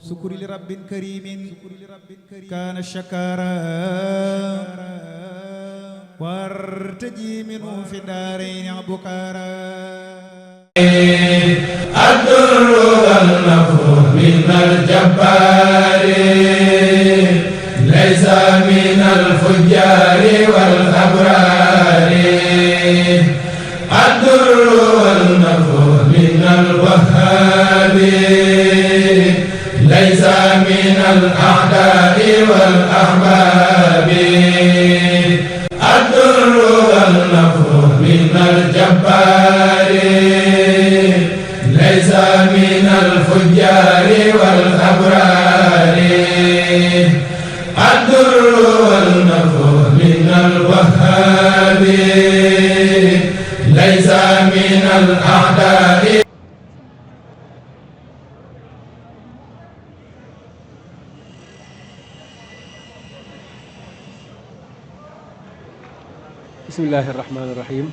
sukuri li rabbin karimin kaana shakara wartaji minhu fi daarayni abukara الدر والنفع من الجبار ليس من الفجار والأبرار الدر والنفع من الوهاب ليس من الأعداء والأحباب الدر والنفع من الجبار ليس من الفجار والأبرار الدر والنفع من الوهاب ليس من الأعداء. bismillahi irrahmani irrahim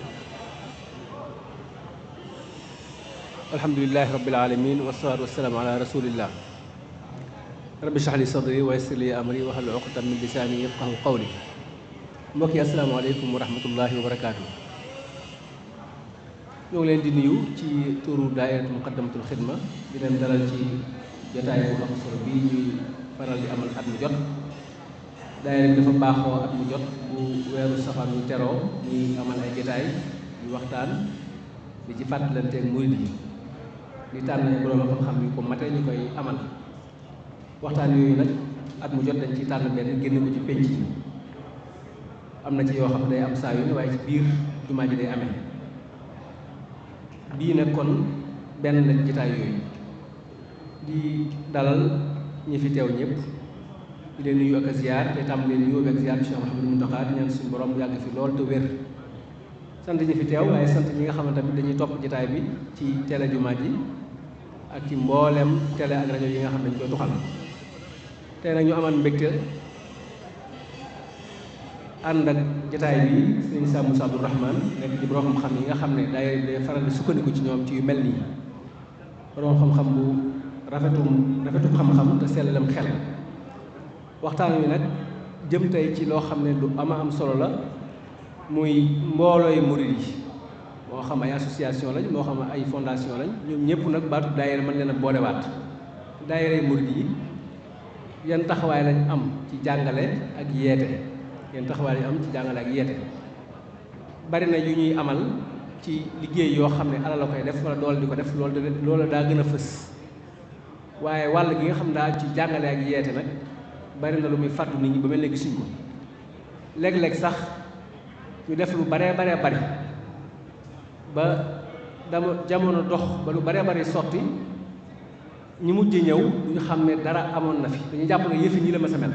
alhamdulilahi rabbil alamin wasalaatu wasalaamu ala rasulillah rabbi shrah li sadri wa yassir li amri wahlul uqdatan min lisaani yafqahu qawli. mbokk yi asalaamaaleykum wa rahmatullahi wa barakaatu. ñoo ngi leen di nuyu ci turu daayiratu muqaddamatul xidma di leen dalal ci jotaay bu am solo bii ñuy faral di amal at mu jot. daayira bi dafa baaxoo at mu jot bu weeru safar yu teroo ñuy amal ay jotaay yu waxtaan di ci fàttalanteeg murid yi di tànn ay borom xam-xam yu ko mate ñu koy amal waxtaan yooyu nag at mu jot dañ ci tànn benn génn ko ci penc yi. am na ci yoo xam ne day am saa yu ne waaye ci biir jumaa ji day amee bii nag kon benn la jotaay yooyu di dalal ñi fi teew ñëpp di leen nuyu ak a ziar te tam leen nuyu ak ziar Cheikh Mouhamadou Mountakha di ñaan suñu borom yàgg fi lool te wér. sant ñi fi teew waaye sant ñi nga xamante ne dañuy topp jotaay bi ci télé jumaa ji ak ci mboolem télé ak rajo yi nga xam ne dañ koy doxal. tey nag ñu amal mbégte ànd ak jotaay bi sëñ Sam Moussa Abdou Rahman nekk ci borom xam-xam yi nga xam ne day faral di sukkandiku ci ñoom ci yu mel nii borom xam-xam bu rafetum xam-xam te sellalam xel. waxtaan wi nag jëm tey ci loo xam ne lu ama am solo la muy mboolooy murid yi moo xam ay association lañ moo xam ay fondation lañ ñoom ñëpp nag baatu daayira mën leen a boolewaat. daayira murid yi yan taxawaay lañ am ci jàngale ak yeete yan taxawaay lañ am ci jàngale ak yeete bari na yu ñuy amal ci liggéey yoo xam ne alal la koy def wala doole di ko def loolu daa gën a fës waaye wàll gi nga xam daa ci jàngale ak yeete nag bari na lu muy fàttu nit ñi ba mel ne gisuñ ko léeg-léeg sax ñu def lu baree bari ba jamono dox ba lu baree bari sotti ñu mujj ñëw ñu xam ne dara amoon na fi dañuy jàpp ne yëf yi ñi la ma sa mel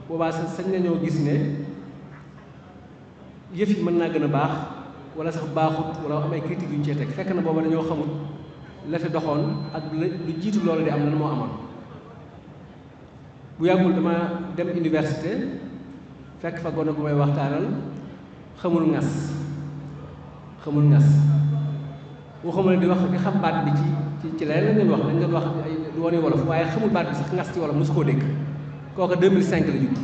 boobaa sañ nañoo gis ne yëf yi mën naa gën a baax wala sax baaxut wala am ay critiques yu ñu cee teg fekk na booba dañoo xamul la fi doxoon ak lu jiitu loolu di am lan moo amoon. bu yàggul dama dem université fekk fa gone gu may waxtaanal xamul ngas waxuma ne di wax di xam baat bi ci leneen lañ doon wax dañ doon wax ay du woon wolof waaye xamul baat bi sax ngas ci wolof mosu koo dégg. kooka 2005 la judd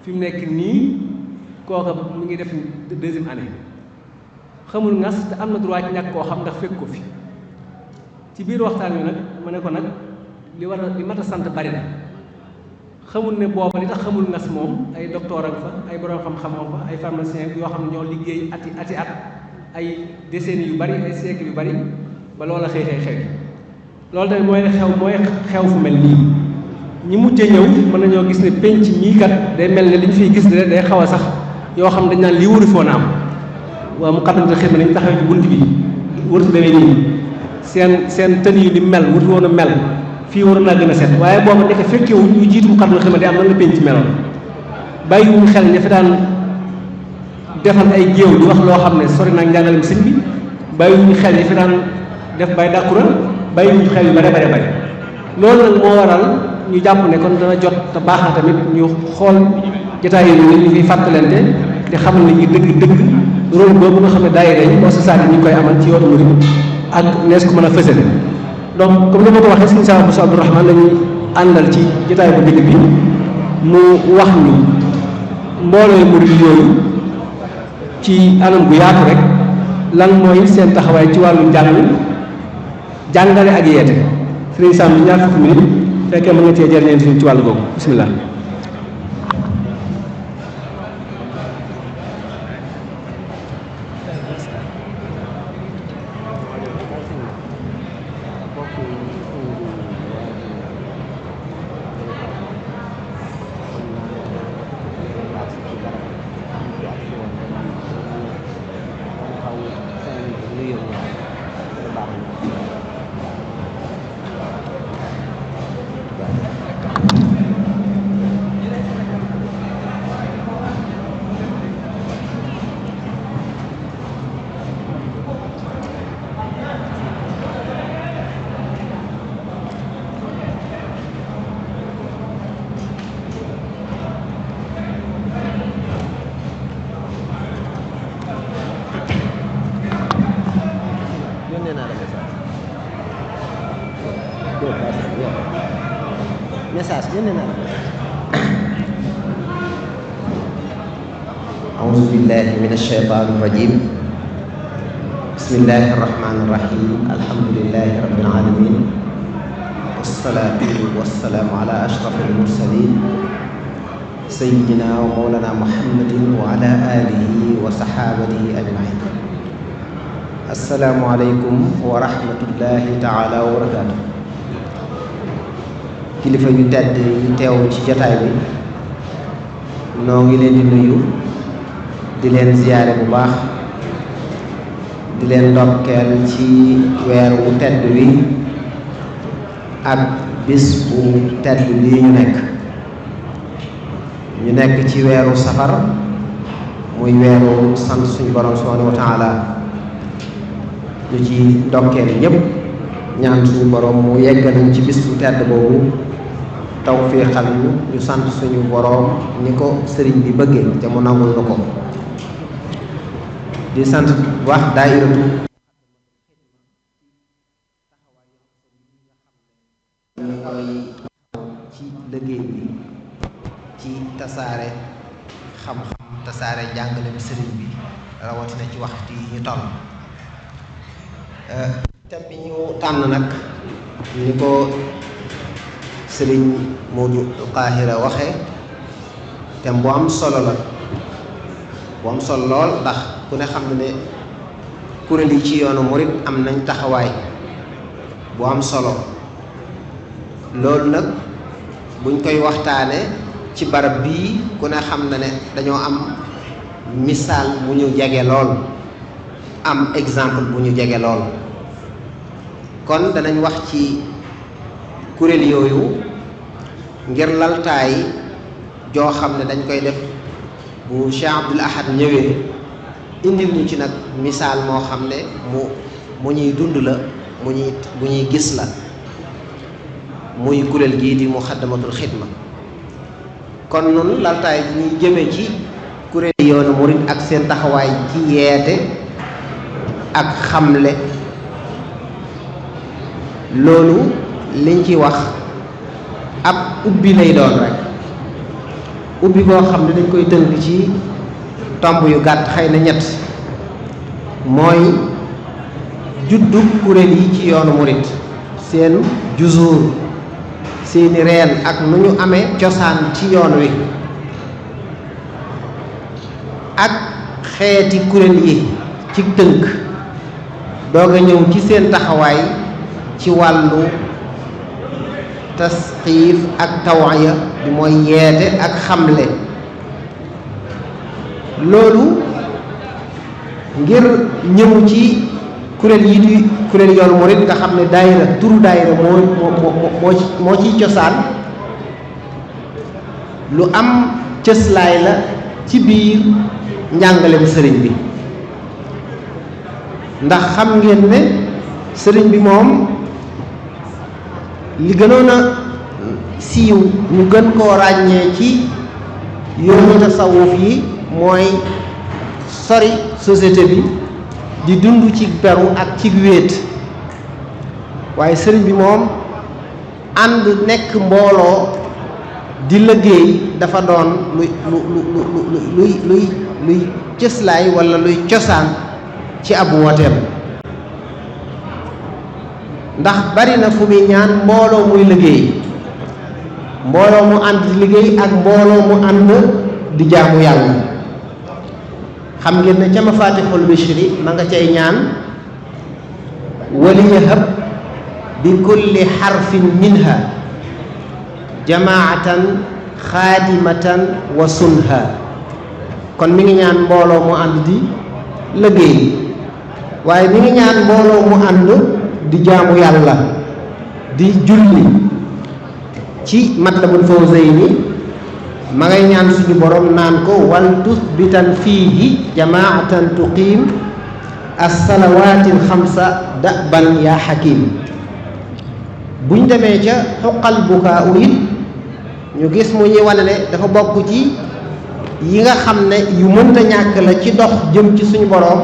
fi mu nekk nii kooka mu ngi def deuxième année xamul ngas te am na droit ci ñàkk koo xam ndax fekk ko fi ci biir waxtaan wi nag ma ne ko nag li mat a sant bari na. xamul ne booba li tax xamul ngas moom ay docteur ak fa ay borom xam-xamam fa ay pharmacien yoo xam ne ñoo liggéey ati at ay décennies yu bari ay siècles yu bari ba loola xew loolu tamit mooy xew fu mel nii ñi mujjee ñëw mën nañoo gis ne penc mii kat day mel ne li ñu fiy gis ne day xaw a sax yoo xam dañ naan lii waru foon a am waaw Muqaddamatul Xidma nañ taxaw ci bunt bi wërtu demee nii seen tën yi li mel wërtu woon a mel fii waroon naa gën a set waaye booba nekk fekkewuñ ñu jiitu Muqaddamatul Xidma di am nan la penc meloon bàyyiwuñ xel ña fi daan defal ay géew di wax loo xam ne sori naa njàngalem sëñ bi bàyyiwuñ xel ña fi daan def bay dàkkura bàyyiwuñ xel yu bare loolu nag moo waral ñu jàpp ne kon dana jot te baax na tamit ñu xool jotaay yi ñu fiy fàttalante di xamal ne ñi dëgg rôle boobu nga xam ne daayira yi société ñu koy amal ci yoonu murid ak nees ko mën a fësale donc comme ni ma ko waxee sëñ Sam Moussa Abdou Rahman lañuy àndal ci jotaay bu njëkk bi mu wax ñu mbooloo murid yooyu ci anam gu yaatu rek lan mooy seen taxawaay ci wàllu jàngale ak yeete. Sëriñ Sam bi ñaar fukki minute fekkee mën nga cee jëriñoo suñu ci wàllu googu bisimilah. أعوذ بالله من الشيطان الرجيم بسم الله الرحمن الرحيم الحمد لله رب العالمين والصلاة والسلام على أشرف المرسلين سيدنا ومولانا محمد وعلى آله وصحابته أجمعين السلام عليكم ورحمة الله تعالى وبركاته kilifa yu tedd yi teew ci jotaay bi noo ngi leen di nuyu di leen ziyaare bu baax di leen ndokkeel ci weer wu tedd wi ak bis bu tedd lii ñu nekk ci weeru safar muy weeru sant suñu borom subhanahu wa taala ñu ci ndokkeel ñépp ñaan suñu borom mu yegganañ ci bis bu tedd boobu tawfiixal ñu sant suñu borom ni ko sëriñ bi bëggee te mu nangul na ko di sant wax daayiratu ñu koy ci liggéey bi ci tasaare xam-xam tasaare njàngale bi sëriñ bi rawatina ci waxtu yi ñu toll thème bi ñu tànn nag ni ko sëriñ Modou Qahira waxe thème bu am solo la bu am solo lool ndax ku ne xam ne kuréel yi ci yoonu murit am nañ taxawaay bu am solo loolu nag buñ koy waxtaane ci barab bii ku ne xam na ne dañoo am misaal bu ñu jege lool am exemple bu ñu jege lool kon danañ wax ci kuréel yooyu ngir laltaay joo xam ne dañ koy def bu Cheikh Abdoul Ahad ñëwee indil ñu ci nag misaal moo xam ne mu ñuy dund la bu ñuy gis la muy kuréel gii di Muxaddamatul Xidma kon nun laltaay bi ñuy jëme ci kuréel yoonu murit ak seen taxawaay ci yeete ak xamle loolu liñ ci wax ab ubbi lay doon rek ubbi boo xam ne dañ koy tënk ci tomb yu gàtt xëy na ñett mooy juddu kuréel yi ci yoonu murit seen juzuur seeni reen ak nu ñu amee cosaan ci yoon wi ak xeeti kuréel yi ci tënk doog a ñëw ci seen taxawaay ci wàllu tasxiif ak tawaaya bi mooy yeete ak xamle loolu ngir ñëw ci kuréel yi di kuréel yoonu murit nga xam ne daayira turu daayira moo ciy cosaan lu am cëslaay la ci biir njàngaleem sëriñ bi ndax xam ngeen ne sëriñ bi moom li gënoon a siiw ñu gën koo ràññee ci yoonu tasawuf yi mooy sori société bi di dund ci beru ak ci wéet waaye sëriñ bi moom ànd nekk mbooloo di liggéey dafa doon luy cëslaay walla luy cosaan ci ab wooteem ndax bari na fu muy ñaan mbooloo muy liggéey mbooloo mu ànd di liggéey ak mbooloo mu ànd di jaamu yàlla xam ngeen ne ca Mafatihul Bichri ma nga cay ñaan waliyahab bi kulli xarfin minha jamaatan xaadimatan wa sunha kon mi ngi ñaan mbooloo mu ànd di liggéey waaye mi ngi ñaan mbooloo mu ànd di jaamu yàlla di julli ci Matlabul Fawzayni ma ngay ñaan suñu borom naan ko wal tusbitan fiihi jamaatan tuqiim as-salawaatil xamsa daban yaa xakim buñ demee ca xuqal bukaa u it ñu gis mu ñuy wane ne dafa bokk ci yi nga xam ne yu mënta ñàkk la ci dox jëm ci suñu borom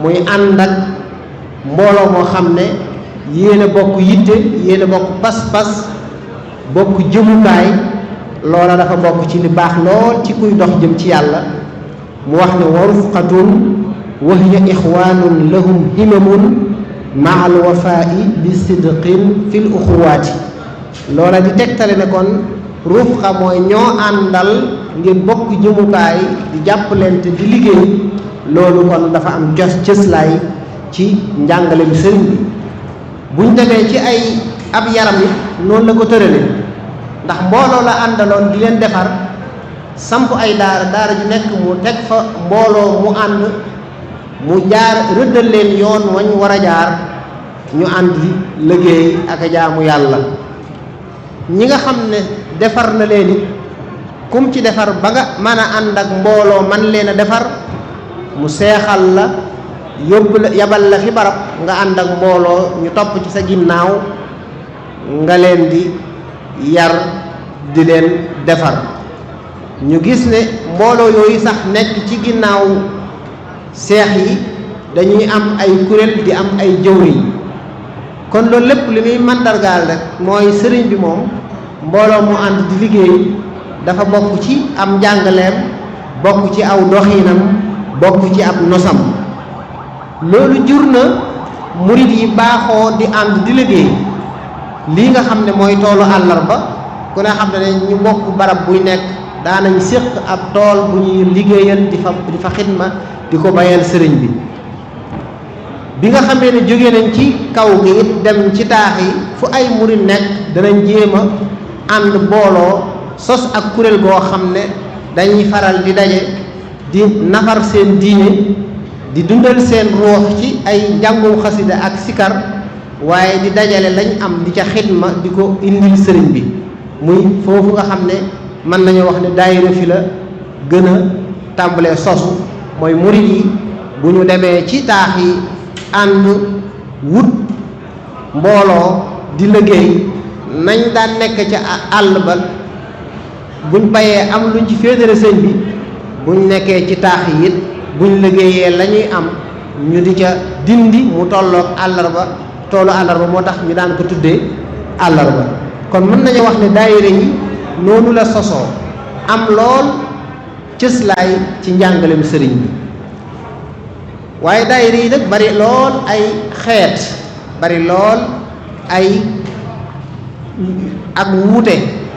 muy ànd ak mbooloo moo xam ne yéen a bokk yitte yéen a bokk pas-pas bokk jëmukaay loola dafa bokk ci li baax lool ci kuy dox jëm ci yàlla mu wax ne wa rufqatun wa hiya ixwaanun lahum himamun maa al wafaa'i bi sidqin fil uxuwaati loola di tegtale ne kon rufqa mooy ñoo àndal ngir bokk jëmukaay di jàppalante di liggéey loolu kon dafa am cëslaay ci njàngale bi sëriñ bi buñ demee ci ay ab yaram it noonu la ko tërale ndax mbooloo la àndaloon di leen defar samp ay daara ju nekk mu teg fa mbooloo mu ànd mu jaar rëddal leen yoon wañ war a jaar ñu ànd di liggéey ak jaamu yàlla ñi nga xam ne defar na leen it kum ci defar ba nga mën a ànd ak mbooloo man leen a defar mu seexal la yóbbu la yabal la fi barab nga ànd ak mbooloo ñu topp ci sa ginnaaw nga leen di yar di leen defar ñu gis ne mbooloo yooyu sax nekk ci ginnaaw seex yi dañuy am ay kuréel di am ay jëwriñ kon loolu lépp li muy màndargaal rek mooy sëriñ bi moom mbooloo mu ànd di liggéey dafa bokk ci am njàngaleem bokk ci aw doxinam bokk ci ab nosam loolu jur na murit yi baaxoo di ànd di liggéey lii nga xam ne mooy toolu àllarba ku ne xam ne ñu bokk barab buy nekk daanañ séq ab tool bu ñuy liggéeyal di fa xidma di ko bayal sëriñ bi nga xamee ne jóge nañ ci kaw gi it dem ci taax yi fu ay murit nekk danañ jéem a ànd booloo sos ak kuréel goo xam ne dañuy faral di daje di nafar seen diine di dundal seen ruux ci ay njàngum xasida ak sikar waaye di dajale lañ am di ca xidma di ko indil sëriñ bi muy foofu nga xam ne mën nañu wax ne daayira fi la gën a tàmbalee sosu mooy murit yi bu ñu demee ci taax yi ànd wut mbooloo di liggéey nañ daan nekk ca àll ba buñ bayee am luñ ci féetale sëñ bi buñ nekkee ci taax yi it buñ liggéeyee la ñuy am ñu di ca dindi mu tolloog àllarba toolu àllarba moo tax ñu daan ko tuddee àllarba kon mën nañu wax ne daayira yi noonu la sosoo am lool cëslaay ci njàngalem sëriñ bi waaye daayira yi nag bari lool ay xeet bari lool ay ak wuute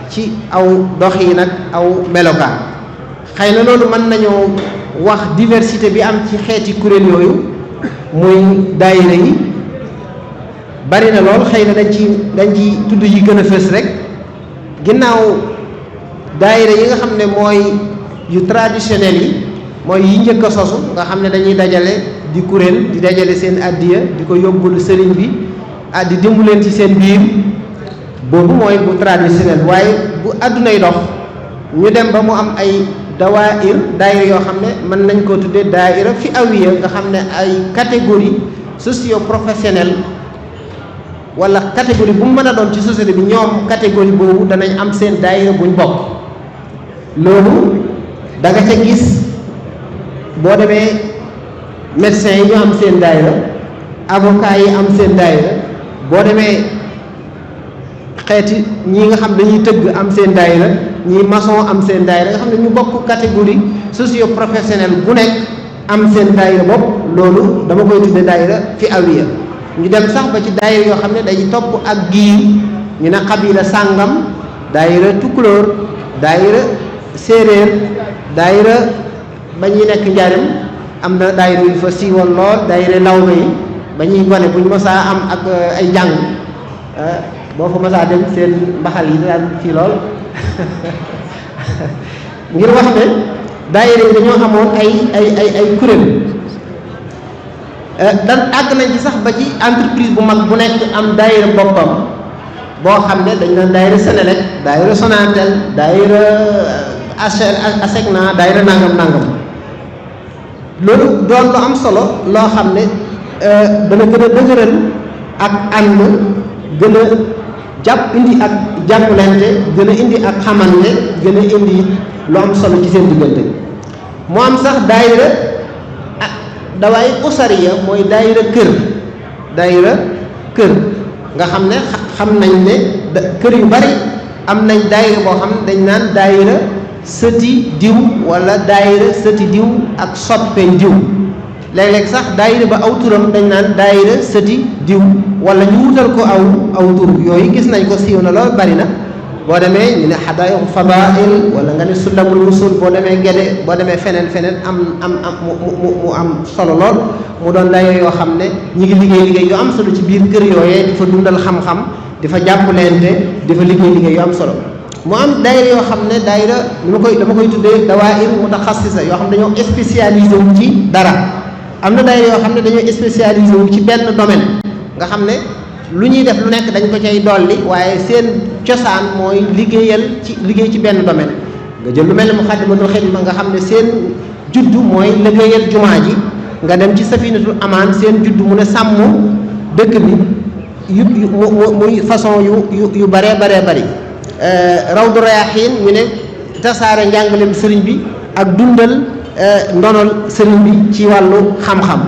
ci aw doxiin ak aw melokaan xëy na loolu mën nañoo wax diversité bi am ci xeeti kuréel yooyu muy daayira yi bari na lool xëy na dañ ci tudd yi gën a fës rek ginnaaw daayira yi nga xam ne mooy yu traditionnel yi mooy yi njëkk a sosu nga xam ne dañuy dajale di kuréel di dajale seen addiya di ko yóbbul sëriñ bi di dimbaleen ci seen biir boobu mooy bu traditionnel waaye bu àddunay dox ñu dem ba mu am ay daayira yoo xam ne mën nañ koo tuddee daayira fi awiya nga xam ne ay catégorie socio-professionnelle wala catégorie bu mu mën a doon ci société bi ñoom catégorie boobu danañ am seen daayira buñ bokk loolu da nga ca gis boo demee médecins yi ñu am seen daayira avocats yi am seen daayira boo demee xeeti ñii nga xam dañuy tëgg am seen daayira ñii maçon am seen daayira nga xam ne ñu bokk catégorie socio professionnelle bu nekk am seen daayira bopp loolu dama koy tudde daayira fi awiya ñu dem sax ba ci daayira yoo xam ne dañuy topp ak giir ñu ne xabila sàngam daayira tukulóor daayira séeréer daayira ba ñuy nekk njaarim am na daayira yu fa siiwal lool daayira lawbe yi ba ñuy gone buñ mosaa am ak ay jàng boo fa mosaa dem seen mbaxal yi daan fii lool ngir wax ne daayira yi dañoo amoon ay kuréel dan àgg nañ ci sax ba ci entreprise bu mag bu nekk am daayira boppam boo xam ne dañ naan daayira Senelec daayira Sonatel daayira ASECNA daayira nangam loolu doon lu am solo loo xam ne dana gën a dëgëral ak ànd gën a indi ak jàppalante gën a indi ak xamante gën a indi lu am solo ci seen diggante moo am sax daayira dawaay usariya mooy daayira kër nga xam ne xam nañ ne kër yu bari am nañ daayira boo xam ne dañ naan daayira sëti diw wala daayira sëti diw ak soppe diw léeg-léeg sax daayira ba aw turam dañ naan daayira sëti diw wala ñu wutal ko aw tur yooyu gis nañ ko siiw na lool bari na boo demee ñu ne xadaayixu fadail wala nga ne sulamul wusul boo demee gede boo demee feneen am mu am solo lool mu doon daayira yoo xam ne ñi ngi liggéey yu am solo ci biir kër yooyee di fa dundal xam-xam di fa jàppalante di fa liggéey yu am solo mu am daayira yoo xam ne daayira dama koy tuddee dawaayir mutaxassisa yoo xam ne dañoo spécialisé wu ci dara am na daayira yoo xam ne dañoo spécialisé wu ci benn domaine nga xam ne lu ñuy def lu nekk dañ ko cay dolli waaye seen cosaan mooy liggéey ci benn domaine nga jël lu mel ne Muxaddamatul Xidma nga xam ne seen juddu mooy liggéeyal jumaa ji nga dem ci Safinatul Amaan seen juddu mu ne sàmm dëkk bi muy façon yu baree bari Rawdu Rayaahiin ñu ne tasaare njàngaleem sëriñ bi ak dundal ndonol sëriñ bi ci wàllu xam-xam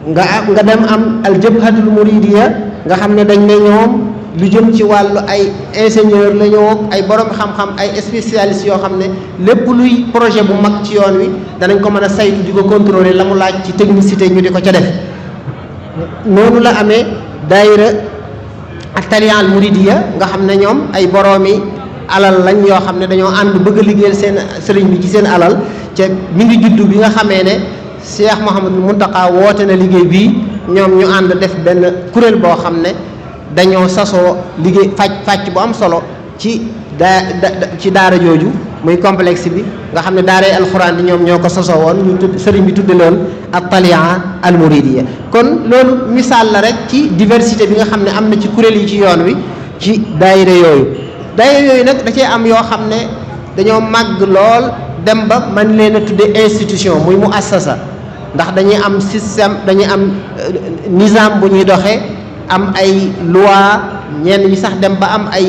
nga dem am al jabhatul muridiya nga xam ne dañ ne ñoom lu jëm ci wàllu ay ingénieur la ñoo ay borom xam-xam ay spécialistes yoo xam ne lépp luy projet bu mag ci yoon wi danañ ko mën a saytu di ko contrôler la mu laaj ci technicité ñu di ko ca def noonu la amee daayira ak talian al muridiya nga xam ne ñoom ay boroomi alal lañ yoo xam ne dañoo ànd bëgg a liggéeyal seen sëriñ bi ci seen alal ca mi ngi juddu bi nga xamee ne Cheikh Mouhamadul Mountakha woote na liggéey bii ñoom ñu ànd def benn kuréel boo xam ne dañoo sasoo liggéey fàcc bu am solo ci daara jooju muy complexe bi nga xam ne daaray alxuraan bi ñoom ñoo ko sasoo woon ñu tudd sëriñ bi tudde loon ak talian al muridiya kon loolu misaal la rek ci diversité bi nga xam ne am na ci kuréel yi ci yoon wi ci daayira yooyu nag da cee am yoo xam ne dañoo màgg lool dem ba man leen a tudde institution muy mu assasa ndax dañuy am système dañuy am nizam bu ñuy doxee am ay loi ñenn ñi sax dem ba am ay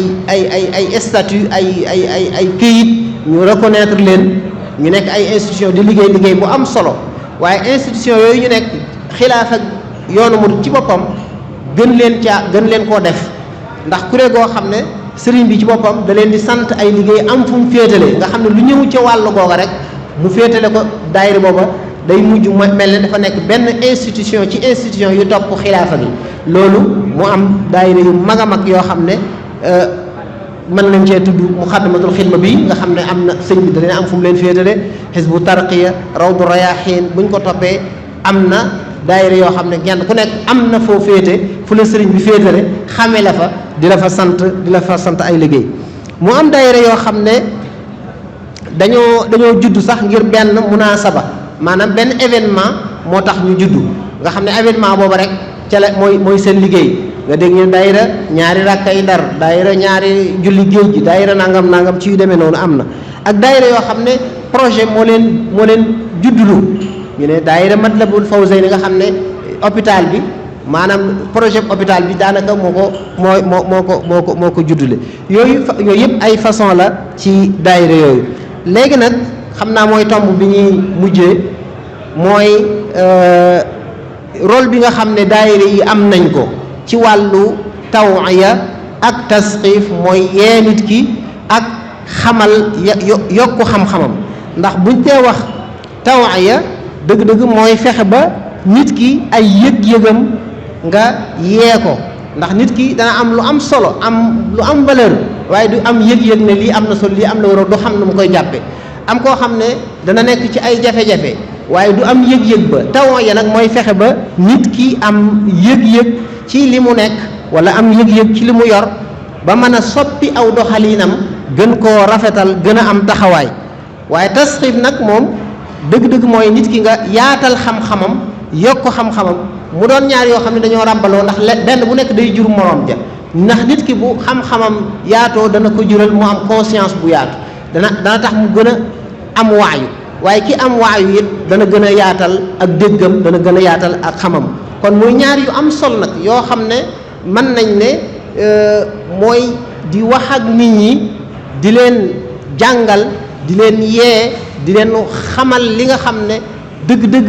statut ay këyit ñu reconnaître leen ñu nekk ay institution di liggéey bu am solo waaye institution yooyu ñu nekk xilaaf ak yoonu mu ci boppam gën leen koo def ndax kuréel goo xam ne sëriñ bi ci boppam da leen di sant ay liggéey am fu mu féetale nga xam ne lu ñëw ca wàllu googa rek mu féetale ko daayira booba day mujj mel ne dafa nekk benn institution ci institution yu topp xilaafa gi loolu mu am daayira yu mag a mag yoo xam ne mën nañ cee tudd Muxaddamatul Xidma bi nga xam ne am na sëñ bi da leen am fu mu leen féetale Hizbu Tarqiya Rawdu Rayaahiin buñ ko toppee am na daayira yoo xam ne kenn ku nekk am na foo féete fu la sëriñ bi féetale xame la fa di la fa sant ay liggéey mu am daayira yoo xam ne dañoo judd sax ngir benn munaasaba maanaam benn événement moo tax ñu juddu nga xam ne événement boobu rek ca la mooy seen liggéey nga dégg ñu daayira ñaari rakkay Ndar daayira ñaari julli géej gi daayira nangam ci yu demee noonu am na ak daayira yoo xam ne projet moo leen juddulu ñu ne daayira Matlabul Fawzayni nga xam ne hôpital bi maanaam projet hôpital bi daanaka moo ko juddule yooyu yëpp ay façon la ci daayira yooyu léegi nag xam naa mooy tomb bi ñuy mujjee mooy rôle bi nga xam ne daayira yi am nañ ko ci wàllu tawaya ak tasxiif mooy yee nit ki ak xamal yokku xam-xamam ndax buñ tee wax tawaya dëgg-dëgg mooy fexe ba nit ki ay yëg-yëgam nga yee ko ndax nit ki dana am lu am solo am lu am valeur waaye du am yëg-yëg ne lii am na solo lii am na war du xam ne mu koy jàppe am koo xam ne dana nekk ci ay jafe-jafe waaye du am yëg-yëg ba tawaya nag mooy fexe ba nit ki am yëg-yëg ci li mu nekk wala am yëg-yëg ci li mu yor ba mën a soppi aw doxaliinam gën koo rafetal gën a am taxawaay waaye tasxiif nag moom dëgg-dëgg mooy nit ki nga yaatal xam-xamam yokk xam-xamam mu doon ñaar yoo xam ne dañoo ràmbaloo ndax benn bu nekk day jur moroom ja ndax nit ki bu xam-xamam yaatoo dana ko jural mu am conscience bu yaatu dana tax mu gën a am waayu waaye ki am waayu it dana gën a yaatal ak déggam dana gën a yaatal ak xamam kon muy ñaar yu am solo nag yoo xam ne mën nañ ne mooy di wax ak nit ñi di leen jàngal di leen yee di leen xamal li nga xam ne dëgg-dëgg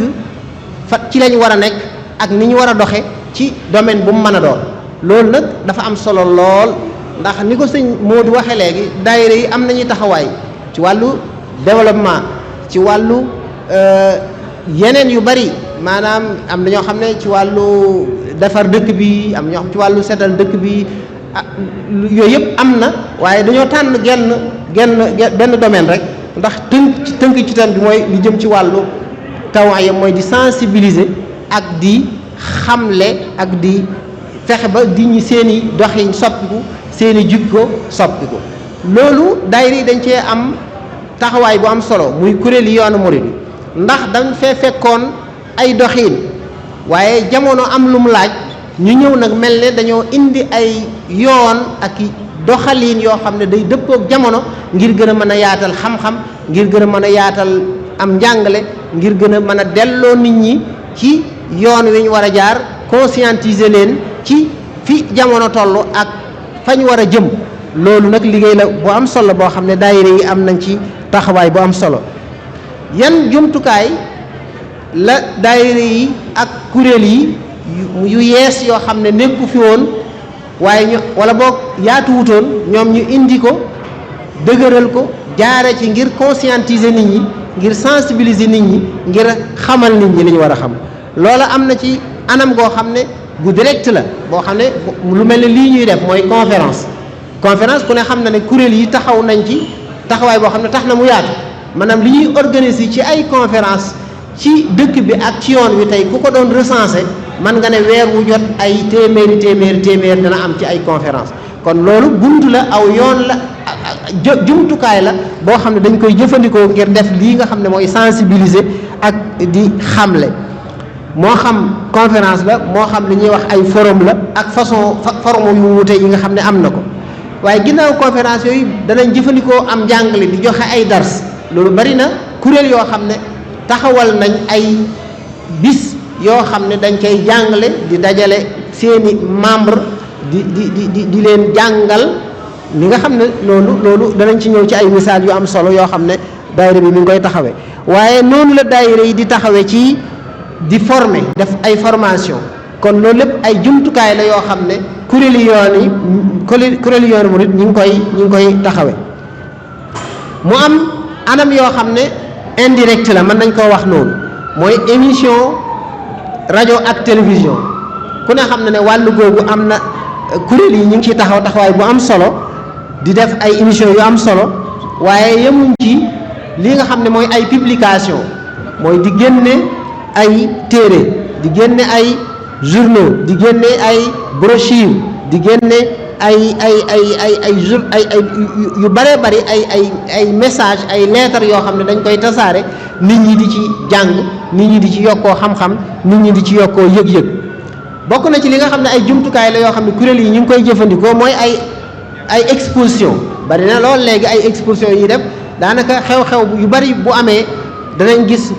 fa ci lañ war a nekk ak ni ñu war a doxe ci domaine bu mu mën a doon loolu nag dafa am solo lool ndax ni ko sëñ Modou waxee léegi daayira yi am nañuy taxawaay ci wàllu développement ci wàllu yeneen yu bari maanaam am na ñoo xam ne ci wàllu defar dëkk bi am ñoo xam ci wàllu setal dëkk bi yooyu yëpp am na waaye dañoo tànn benn domaine rek ndax tënk ci tam bi mooy li jëm ci wàllu tawaaya mooy di sensibiliser ak di xamle ak di fexe ba di ñi seeni doxin soppiku seeni jikko soppiku loolu daayira yi dañ cee am taxawaay bu am solo muy kuréel yi yoonu murid ndax dañ fee fekkoon ay doxiin waaye jamono am lu mu laaj ñu ñëw nag mel ne dañoo indi ay yoon ak doxaliin yoo xam ne day dëppook jamono ngir gën a mën a yaatal xam-xam ngir gën a mën a yaatal am njàngale ngir gën a mën a delloo nit ñi ci yoon wi ñu war a jaar conscientiser leen ci fi jamono toll ak fañ war a jëm loolu nag liggéey la bu am solo boo xam ne daayira yi am nañ ci taxawaay bu am solo yan jumtukaay la daayira yi ak kuréel yi yu yees yoo xam ne nekku fi woon waaye ñu wala boog yaatuwutoon ñoom ñu indi ko dëgëral ko jaare ci ngir conscientiser nit ñi ngir sensibiliser nit ñi ngir xamal nit ñi li ñu war a xam loola am na ci anam goo xam ne gu direct la boo xam ne lu mel ne lii ñuy def mooy conférence ku ne xam na ne kuréel yi taxaw nañ ci taxawaay boo xam ne tax na mu yaatu maanaam li ñuy organiser ci ay conférence ci dëkk bi ak ci yoon wi tey ku ko doon recenser man nga ne weer wu jot ay téeméer dana am ci ay conférence kon loolu buntu la aw yoon la jumtukaay la boo xam ne dañ koy jëfandikoo ngir def lii nga xam ne mooy sensibiliser ak di xamle moo xam conférence la moo xam li ñuy wax ay forum la ak façon forum yu wuute yi nga xam ne am na ko waaye ginnaaw conférence yooyu danañ jëfandikoo am njàngale di joxe ay dars loolu bari na kuréel yoo xam ne taxawal nañ ay bis yoo xam ne dañ koy jàngale di dajale seeni membre di leen jàngal li nga xam ne loolu danañ ci ñëw ci ay misaal yu am solo yoo xam ne daayira bi mi ngi koy taxawee waaye noonu la daayira yi di taxawee ci di former def ay formation kon loolu lépp ay jumtukaay la yoo xam ne kuréeli yoon murid ñi ngi koy taxawee mu am anam yoo xam ne indirect la mën nañ koo wax noonu mooy émission rajo ak télévision ku ne xam na ne wàllu googu am na kuréel yi ñu ngi ciy taxawaay bu am solo di def ay émission yu am solo waaye yemuñ ci li nga xam ne mooy ay publication mooy di génne ay téere di génne ay journaux di génne ay brochure di génne ay yu bëree bëri ay message ay lettres yoo xam ne dañ koy tasaare nit ñi di ci jàng nit ñi di ci yokkoo xam-xam nit ñi di ci yokkoo yëg-yëg bokk na ci li nga xam ne ay jumtukaay la yoo xam ne kuréel yi ñu ngi koy jëfandikoo mooy ay exposition bari na lool léegi ay exposition yi def daanaka xew-xew yu bari bu amee danañ gis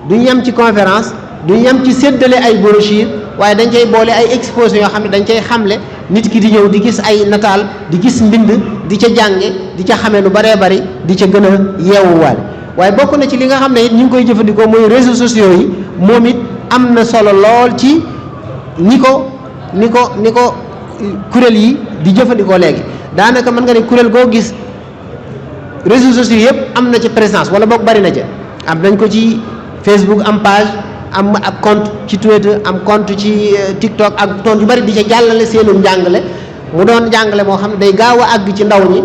duñ yem ci conférence duñ yem ci séddale ay brochure waaye dañ cay boole ay exposition yoo xam ne dañ cay xamle nit ki di ñëw di gis ay nataal di gis mbind di ca jànge di ca xamee lu baree bari di ca gën a yeewuwaale waaye bokk na ci li nga xam ne it ñu ngi koy jëfandikoo mooy réseaux sociaux yi moom it am na solo lool ci ni ko kuréel yi di jëfandikoo léegi daanaka mën nga ne kuréel goo gis réseaux sociaux yëpp am na ci présence wala boog bari na ca am nañ ko ci Facebook am page am ak compte ci Twitter am compte ci TikTok ak compte yu bari di ca jàllale seenu njàngale mu doon jàngale moo xam ne day gaaw a àgg ci ndaw ñi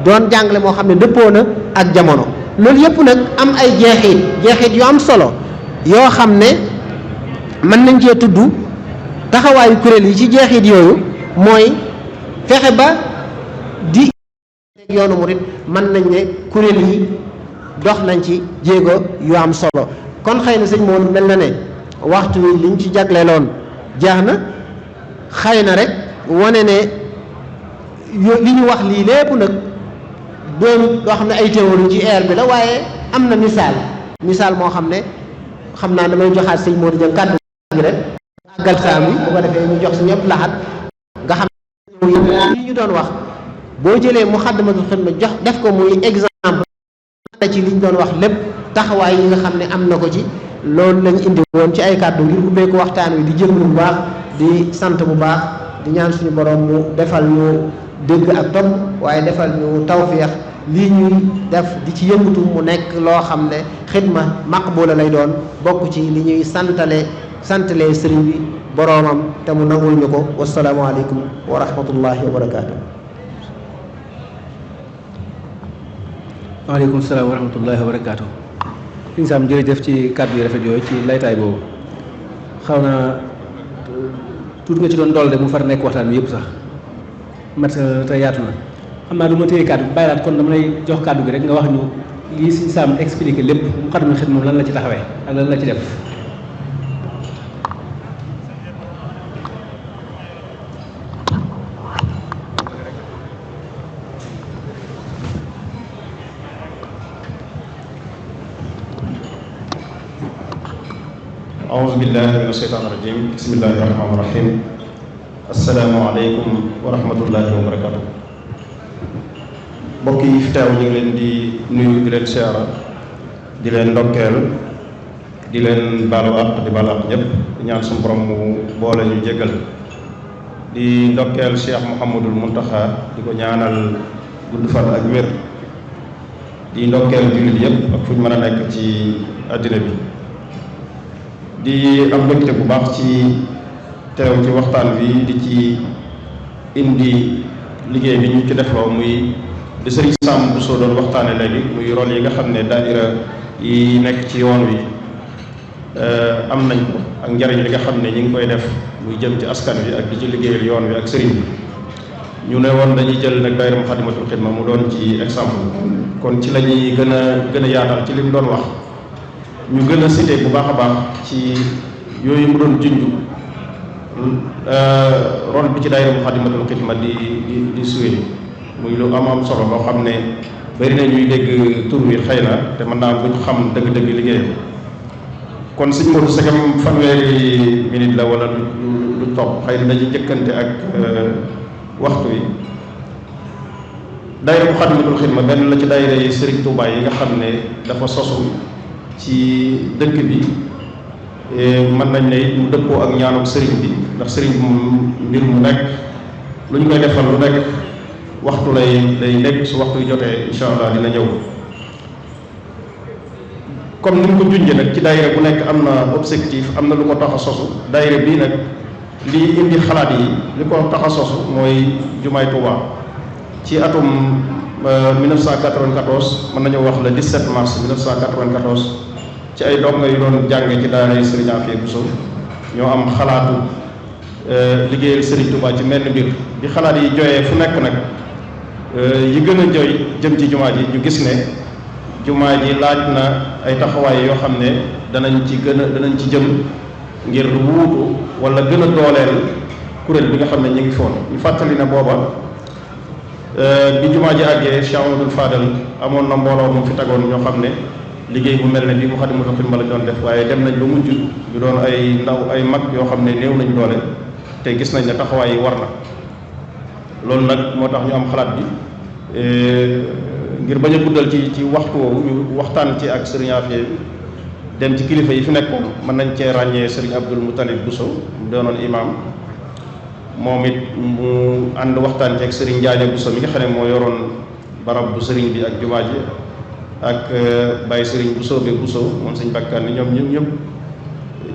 doon jàngale moo xam ne dëppoo na ak jamono loolu yëpp nag am ay jeexit yu am solo yoo xam ne mën nañ cee tudd taxawaayu kuréel yi ci jeexit yooyu mooy fexe ba di yoonu murit mën nañ ne kuréel yi dox nañ ci jéego yu am solo kon xëy na sëñ Modou mel na ne waxtu wi liñ ci jagleeloon jeex na xëy na rek wane ne li ñu wax lii lépp nag doon loo xam ne ay théorie ci air bi la waaye am na misaal moo xam ne xam naa damay joxaat sëñ Modou jëm kàddu gi rek àggal saam bi bu ko defee ñu jox si ñëpp laxat nga xam ne li ñu doon wax boo jëlee Muxaddamatul Xidma jox def ko muy exemple ci liñ doon wax lépp taxawaay yi nga xam ne am na ko ci loolu lañ indi woon ci ay kàddu ngir ubbee ko waxtaan wi di jéglu bu baax di sant bu baax di ñaan suñu borom mu defal ñu dégg ak topp waaye defal ñu tawféex lii ñuy def di ci yëngatu mu nekk loo xam ne xidma maqbula lay doon bokk ci li ñuy santale sëriñ bi boroomam te mu nangul ñu ko wasalaamaaleykum wa rahmatullahi wa barakaatu. waaleykum salaam wa rahmatullahi wa barakaatu. Sëñ Sam jërëjëf ci kàddu yu rafet yooyu ci laytaay boobu xaw naa tuut nga ci doon dool de mu far nekk waxtaan bi yëpp sax mat te yaatu na xam naa du ma téye kàddu bi bàyyilaat kon dama lay jox kàddu gi rek nga wax ñu lii Sëñ Sam expliqué lépp Moukhaddamatoul Khidma moom lan la ci taxawee ak lan la ci def. أعوذ بالله من الشيطان الرجيم بسم الله الرحمن الرحيم السلام عليكم ورحمة الله وبركاته mbokk yi fi teew ñu ngi leen di nuyu di leen siyaara di leen ndokkeel di leen baalu àq di baalu àq ñëpp di ñaan suñu borom mu boole ñu jéggal di ndokkeel Cheikh Mouhamadul Muntaxa di ko ñaanal gudd fan ak wér di ndokkeel jullit yëpp ak fu ñu mën a nekk ci àddina bi di am mbégte bu baax ci teew ci waxtaan wi di ci indi liggéey bi ñu ci defloo muy di Sëriñ Sam Bousso doon waxtaane léegi muy rôle yi nga xam ne daaira yi nekk ci yoon wi am nañ ko ak njariñ li nga xam ne ñi ngi koy def muy jëm ci askan wi ak di ci liggéeyal yoon wi ak sëriñ bi ñu ne woon dañuy jël nag daaira Moukhaddamatoul Khidma mu doon ci exemple kon ci la ñuy gën a yaatal ci li mu doon wax ñu gën a cité bu baax a baax ci yooyu mu doon junj rôle bi ci daayira Moukhaddamatoul Khidma di suwe muy lu am solo loo xam ne bari na ñuy dégg tur wi xëy na te mën naa buñ xam dëgg-dëgg liggéeyam kon suñ Modou segam fanweeri minute la wala lu topp xëy na dañuy njëkkante ak waxtu wi daayira Moukhaddamatoul Khidma benn la ci daayira yi Serigne Touba yi nga xam ne dafa sosu ci dëkk bi mën nañ ne it mu dëppoo ak ñaanuk sëriñ bi ndax sëriñ bi moom mbir mu nekk lu ñu koy defal lu nekk waxtu lay nekk su waxtu yu jotee incha allah dina ñëw comme ni mu ko junjee nag ci daayira bu nekk am na objectif am na lu ko tax a sosu daayira bii nag lii indi xalaat yi li ko tax a sosu mooy jumaay Tuuba ci atum 1994 mën nañoo wax le 17 mars 1994 ci ay donga yu doon jànge ci daara Serigne Afia Bousso ñoo am xalaatu liggéeyal Serigne Touba ci menn mbir bi xalaat yi jooyee fu nekk nag yi gën a jooy jëm ci jumaa ji ñu gis ne jumaa ji laaj na ay taxawaay yoo xam ne danañ ci jëm ngir wuutu wala gën a dooleel kuréel bi nga xam ne ñu ngi foon ñu fàttali ne booba bi jumaa ji àggee Cheikh Amadou Fadal amoon na mbooloo mu fi tagoon ñoo xam ne liggéey bu mel ne bii Moukhaddamatoul Khidma la doon def waaye dem nañ ba mujj ñu doon ay ndaw ay mag yoo xam ne néew nañ doole te gis nañ ne taxawaay yi war na loolu nag moo tax ñu am xalaat bi ngir bañ a guddal ci waxtu woowu ñu waxtaan ci ak Serigne Afia dem ci kilifa yi fi nekkoon mën nañ cee ràññee Serigne Abdoul Moutalib Bousso mu doonoon imam moom it mu ànd waxtaan ci ak sëriñ Njaaja Buso mi nga xam ne moo yoroon barab bu sëriñ bi ak jumaa ji ak Baye sëriñ Buso be Buso moom sëñ Bakkaan ni ñoom ñëpp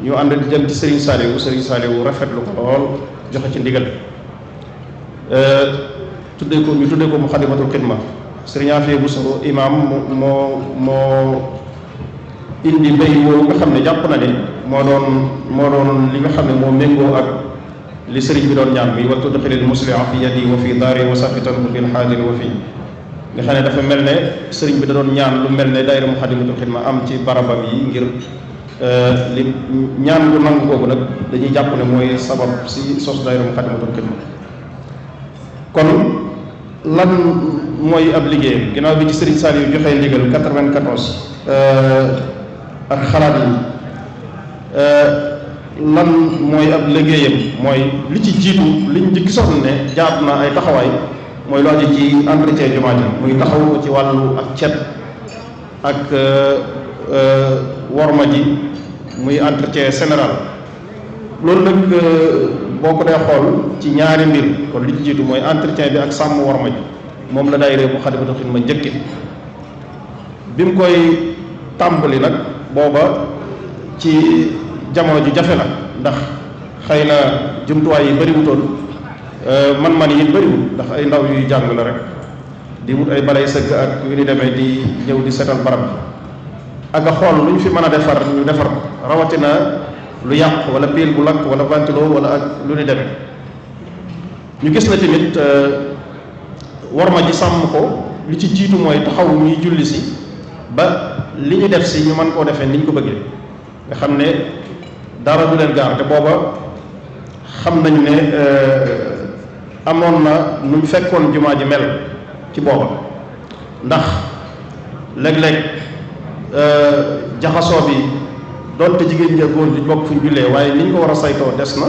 ñu ànd di dem ci sëriñ Saaliwu rafetlu ko lool joxe ci ndigal tuddee ko Muxaddamatul Xidma sëriñ Afee Buso imaam moo indi mbéy woowu nga xam ne jàpp na ne moo doon li nga xam ne moo méngoo ak li sëriñ bi doon ñaan bi wa tudxilil musliha fi yadi wa fi daari wa safitanhu bil xaadiri wa fi nga xam ne dafa mel ne sëriñ bi da doon ñaan lu mel ne daayira Muxaddamatul Xidma am ci barabam yi ngir li ñaan lu nangu kooku nag dañuy jàpp ne mooy sabab si sos daayira Muxaddamatul Xidma kon lan mooy ab liggéeyam ginnaaw bi ci sëriñ Saliou joxee ndigal 94 ak xalaat yi lan mooy ab liggéeyam mooy li ci jiitu liñ njëkk soxla ne jaat na ay taxawaay mooy lu aju ci entretien jumaa ji muy taxaw ci wàllu ak cet ak worma ji muy entretien général loolu nag boo ko dee xool ci ñaari mbir kon li ci jiitu mooy entretien bi ak sàmm worma ji moom la daayira Muxaddamatul Xidma njëkki bi mu koy tàmbali nag booba ci jamono ju jafe la ndax xëy na jumtuwaay yi bëriwutoon man-man yi bëriwut ndax ay ndaw yuy jàng la rek di wut ay balay sëgg ak yu ni demee di ñëw di setal barab bi ak a xool lu ñu fi mën a defar ñu defar ko rawatina lu yàq wala pile bu lakk wala ventilo wala ak lu ni demee ñu gis na tamit warma ji sàmm ko li ci jiitu mooy taxaw ñuy julli si ba li ñu def si ñu mën koo defee ni ñu ko bëggee nga xam ne dara du leen gaar te booba xam nañ ne amoon na nu mu fekkoon jumaa ji mel ci booba ndax léeg-léeg jaxasoo bi doonte jigéen ñi ak góor di bokk fu ñu jullee waaye ni ñu ko war a saytoo des na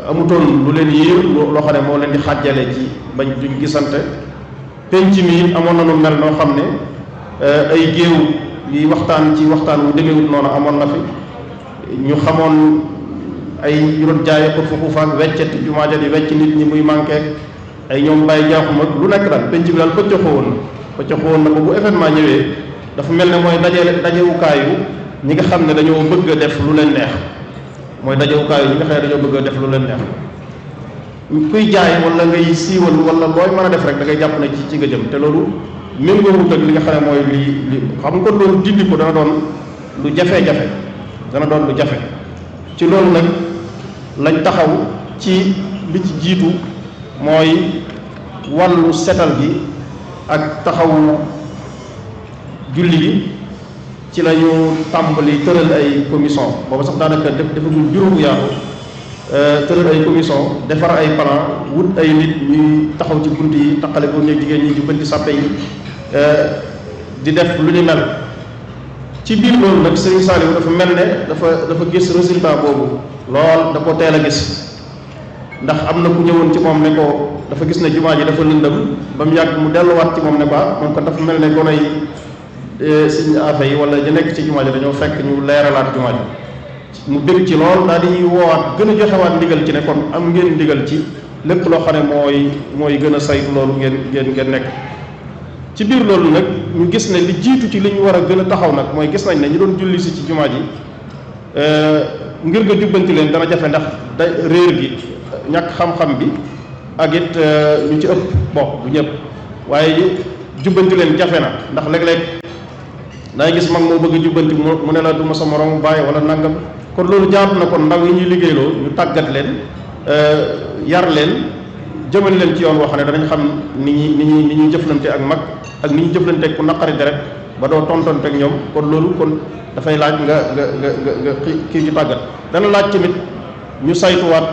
amutoon lu leen yiir loo xam ne moo leen di xàjjale ci bañ duñ gisante penc mi it amoon na nu mel noo xam ne ay géew yi waxtaan ci waxtaan wu demewut noonu amoon na fi ñu xamoon ay yu doon jaay ko fuufu ak weccet jumaa ja di wecc nit ñi muy manqué ay ñoom bàyyi jaaxum ak lu nekk daal penc bi daal pëccoxoo woon na ba bu événement ñëwee dafa mel ne mooy dajewukaayu ñi nga xam ne dañoo bëgg a def lu leen neex mooy dajewukaayu ñi nga xam ne dañoo bëgg a def lu leen neex kuy jaay wala ngay siiwal wala looy mën a def rek da ngay jàpp ne ci nga jëm te loolu méngoowut ak li nga xam ne mooy li xam nga loolu dindi ko dana doon lu jafe-jafe dana doon lu jafe ci loolu nag lañ taxaw ci li ci jiitu mooy wàllu setal gi ak taxawu julli gi ci la ñu tàmbali tëral ay commission boobu sax daanaka defagul juróomu yaatu tëral ay commission defar ay plan wut ay nit ñuy taxaw ci bunt yi taqale ko ñuy jigéen ñi jubbanti sàppe yi di def lu ñu mel ci biir loolu nag Serigne Saliou dafa mel ne dafa gis résultat boobu lool da ko teel a gis ndax am na ku ñëwoon ci moom ne ko dafa gis ne jumaa ji dafa lëndëm ba mu yàgg mu delluwaat ci moom ne ko moom ko dafa mel ne gone yi Serigne Afe yi wala ñu nekk ci jumaa ji dañoo fekk ñu leeralaat jumaa ji mu bëgg ci lool daal di woowaat gën a joxewaat ndigal ci ne kon am ngeen ndigal ci lépp loo xam ne mooy gën a saytu loolu ngeen nekk ci biir loolu nag ñu gis ne li jiitu ci li ñu war a gën a taxaw nag mooy gis nañ ne ñu doon julli si ci jumaa ji ngir nga jubbanti leen dana jafe ndax da réer gi ñàkk xam-xam bi ak it ñu ci ëpp bon du ñëpp waaye jubbanti leen jafe na ndax léeg-léeg dangay gis mag moo bëgg a jubbanti mu ne la du ma sa morom bàyyi wala nangam kon loolu jaatu na kon ndaw yi ñuy liggéeyloo ñu tàggat leen yar leen jëmal leen ci yoon woo xam ne danañ xam ni ñuy jëflante ak mag ak ni ñuy jëflante ak ku naqari deret ba doo tontonte ak ñoom kon loolu kon dafay laaj nga kii ci tàggat dana laaj tamit ñu saytuwaat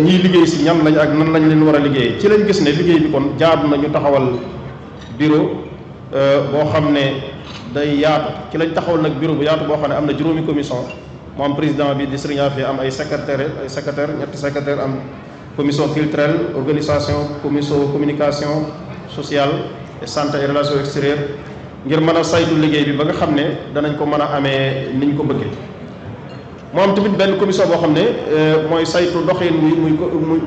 ñiy liggéey si ñan lañ ak nan lañ leen war a liggéey ci lañ gis ne liggéey bi kon jaadu na ñu taxawal bureau boo xam ne day yaatu ci lañ taxawal nag bureau bu yaatu boo xam ne am na juróomi commission mu am président bi di Serigne Afia am ay secrétaire ñetti secrétaire am commission culturelle organisation commission communication sociale et santé et relations extérieures ngir mën a saytu liggéey bi ba nga xam ne danañ ko mën a amee niñ ko bëggee mu am tamit benn commission boo xam ne mooy saytu doxin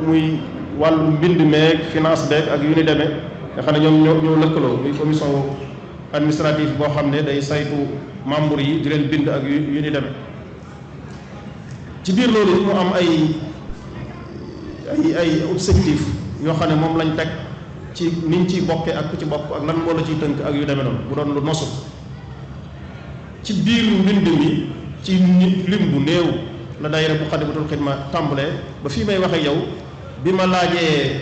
muy wàllu mbind meeg finance beeg ak yu ni demee nga xam ne ñoom ñoo lëkkaloo muy commission administrative boo xam ne day saytu membre yi di leen bind ak yu ni demee ci biir loolu mu am ay objectif yoo xam ne moom lañ teg ci niñ ciy bokkee ak ku ci bokk ak lan moo la ciy tënk ak yu demee noonu bu doon lu nosu ci biir mbind mi ci nit lim bu néew la daayira Muqaddamatul Xidma tàmbalee ba fii may waxe yow bi ma laajee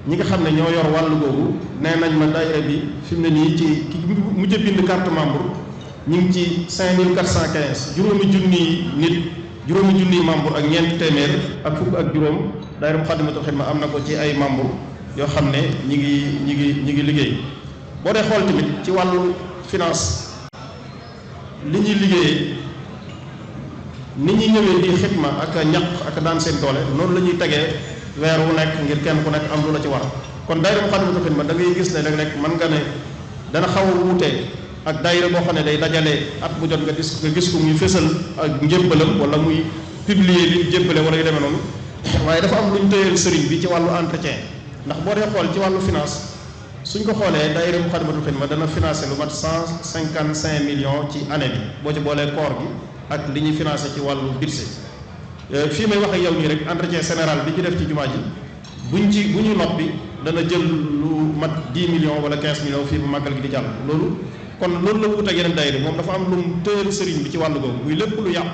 ñi nga xam ne ñoo yor wàllu googu nee nañ ma daayira bi fi mu ne nii ci ki mujj bind carte membre ñu ngi ci 5415 juróomi junniy membre ak ñeent téeméer ak fukk ak juróom daayira Muqaddamatul Xidma am na ko ci ay membre yoo xam ne ñi ngi liggéey boo dee xool tamit ci wàllu finance li ñuy liggéeyee ni ñuy ñëwee di xidma ak ñaq ak daan seen doole noonu la ñuy tegee weer wu nekk ngir kenn ku nekk am lu la ci war kon daayira Muqaddamatul Xidma da ngay gis ne léeg-léeg mën nga ne dana xaw a wuute ak daayira boo xam ne day dajale at bu jot nga gis ko muy fésal ak njébbalam wala muy publier li jébbale wala yu demee noonu waaye dafa am lu ñu tëyeel sëriñ bi ci wàllu entretien ndax boo dee xool ci wàllu finance suñ ko xoolee daayira Muqaddamatul Xidma dana financé lu mat 155 millions ci année bi boo ci boolee koor gi ak li ñuy financé ci wàllu budget fii may wax ak yow nii rek entretien général bi ñu def ci jumaa ji bu ñu noppi dana jël lu mat 10 millions wala 15 millions fii bu màggal gi di jàll loolu kon loolu la wut ak yeneen daayira moom dafa am lu mu tëyal sëriñ bi ci wàllu googu muy lépp lu yàqu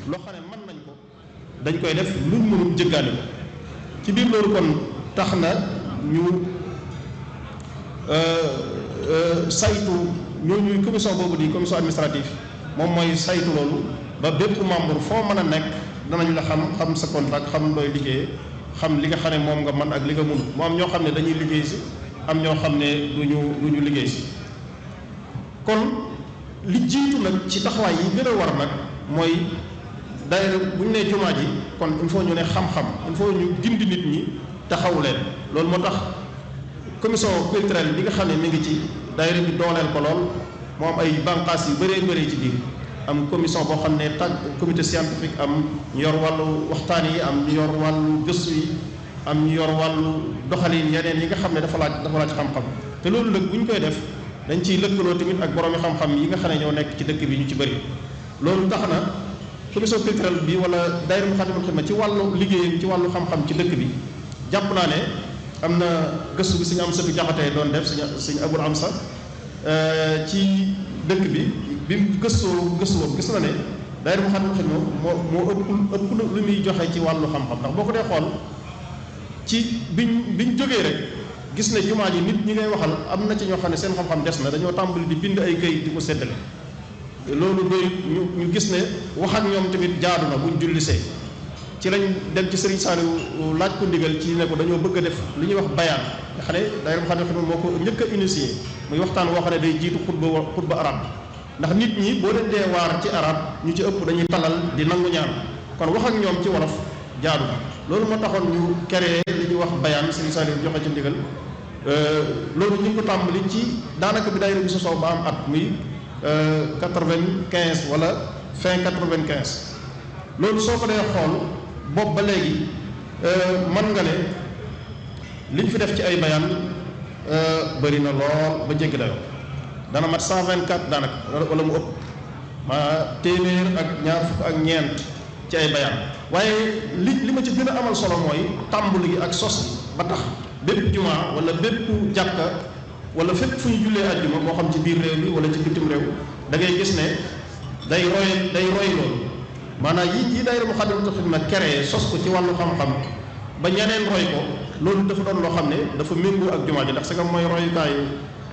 loo xam ne mën nañ ko dañ koy def luñ mënul jëggaani ko ci biir loolu kon tax na ñu saytu ñooñuy commission boobu di commission administrative moom mooy saytu loolu ba bépp membre foo mën a nekk danañ la xam sa contrat xam looy liggéey xam li nga xam ne moom nga mën ak li nga mënul mu am ñoo xam ne dañuy liggéey si am ñoo xam ne duñu liggéey si kon li jiitu nag ci taxawaay yi gën a war nag mooy daayira bu ñu nee jumaa ji kon il faut ñu ne xam-xam il faut ñu gindi nit ñi taxawu leen loolu moo tax commission culturelle bi nga xam ne mi ngi ci daayira bi dooleel ko lool moo am ay bànqaas yu bëree ci biir am commission boo xam ne comité scientifique am ñu yor wàllu waxtaan yi am ñu yor wàllu gëstu yi am ñu yor wàllu doxalin yeneen yi nga xam ne dafa laaj xam-xam te loolu nag bu ñu koy def dañ ciy lëkkaloo tamit ak boroomi xam-xam yi nga xam ne ñoo nekk ci dëkk bi ñu ci bëri loolu tax na commission culturelle bi wala daayira Muqaddamatul Xidma ci wàllu liggéeyam ci wàllu xam-xam ci dëkk bi jàpp naa ne am na gëstu bi suñu am satu jaxatee doon def suñu abul am sa ci dëkk bi mu gëstoo boobu gis na ne daayira Muqaddamatul Xidma moo ëpp lu muy joxe ci wàllu xam-xam ndax boo ko dee xool ci biñ jógee rek gis ne jumaa ji nit ñi ngay waxal am na ci ñoo xam ne seen xam-xam des na dañoo tàmbali di bind ay këyit di ko séddale loolu doy ñu gis ne wax ak ñoom tamit jaadu na buñ jullisee ci lañ dem ci Serigne Saliou laaj ko ndigal ci ne ko dañoo bëgg a def li ñuy wax bayaan nga xam ne daayira Muqaddamatul Xidma moo ko njëkk a initié muy waxtaan woo xam ne day jiitu xutba arab ndax nit ñi boo leen dee waar ci arab ñu ci ëpp dañuy talal di nangu ñaan kon wax ak ñoom ci wolof jaadu na loolu moo taxoon ñu créé li ñuy wax bayaan Serigne Saliou joxe ci ndigal loolu ñu ngi ko tàmbali ci daanaka bi daayira bi sosoo ba am at muy 95 wala fin 95 loolu soo ko dee xool boobu ba léegi mën nga ne liñ fi def ci ay bayaan bëri na lool ba jéggi dayoo dana mat 124 daanaka wala mu ëpp ma téeméer ak ñaar fukk ak ñeent ci ay bayaan waaye li ma ci gën a amal solo mooy tàmbali gi ak sos gi ba tax bépp jumaa wala bépp jàkka wala fépp fu ñu jullee àjjuma moo xam ci biir réew mi wala ci bitim réew da ngay gis ne day roy loolu maanaam yi daayira Muqaddamatul Xidma créé sos ko ci wàllu xam-xam ba ñeneen roy ko loolu dafa doon loo xam ne dafa méngoo ak jumaa ji ndax c'est mooy royukaayu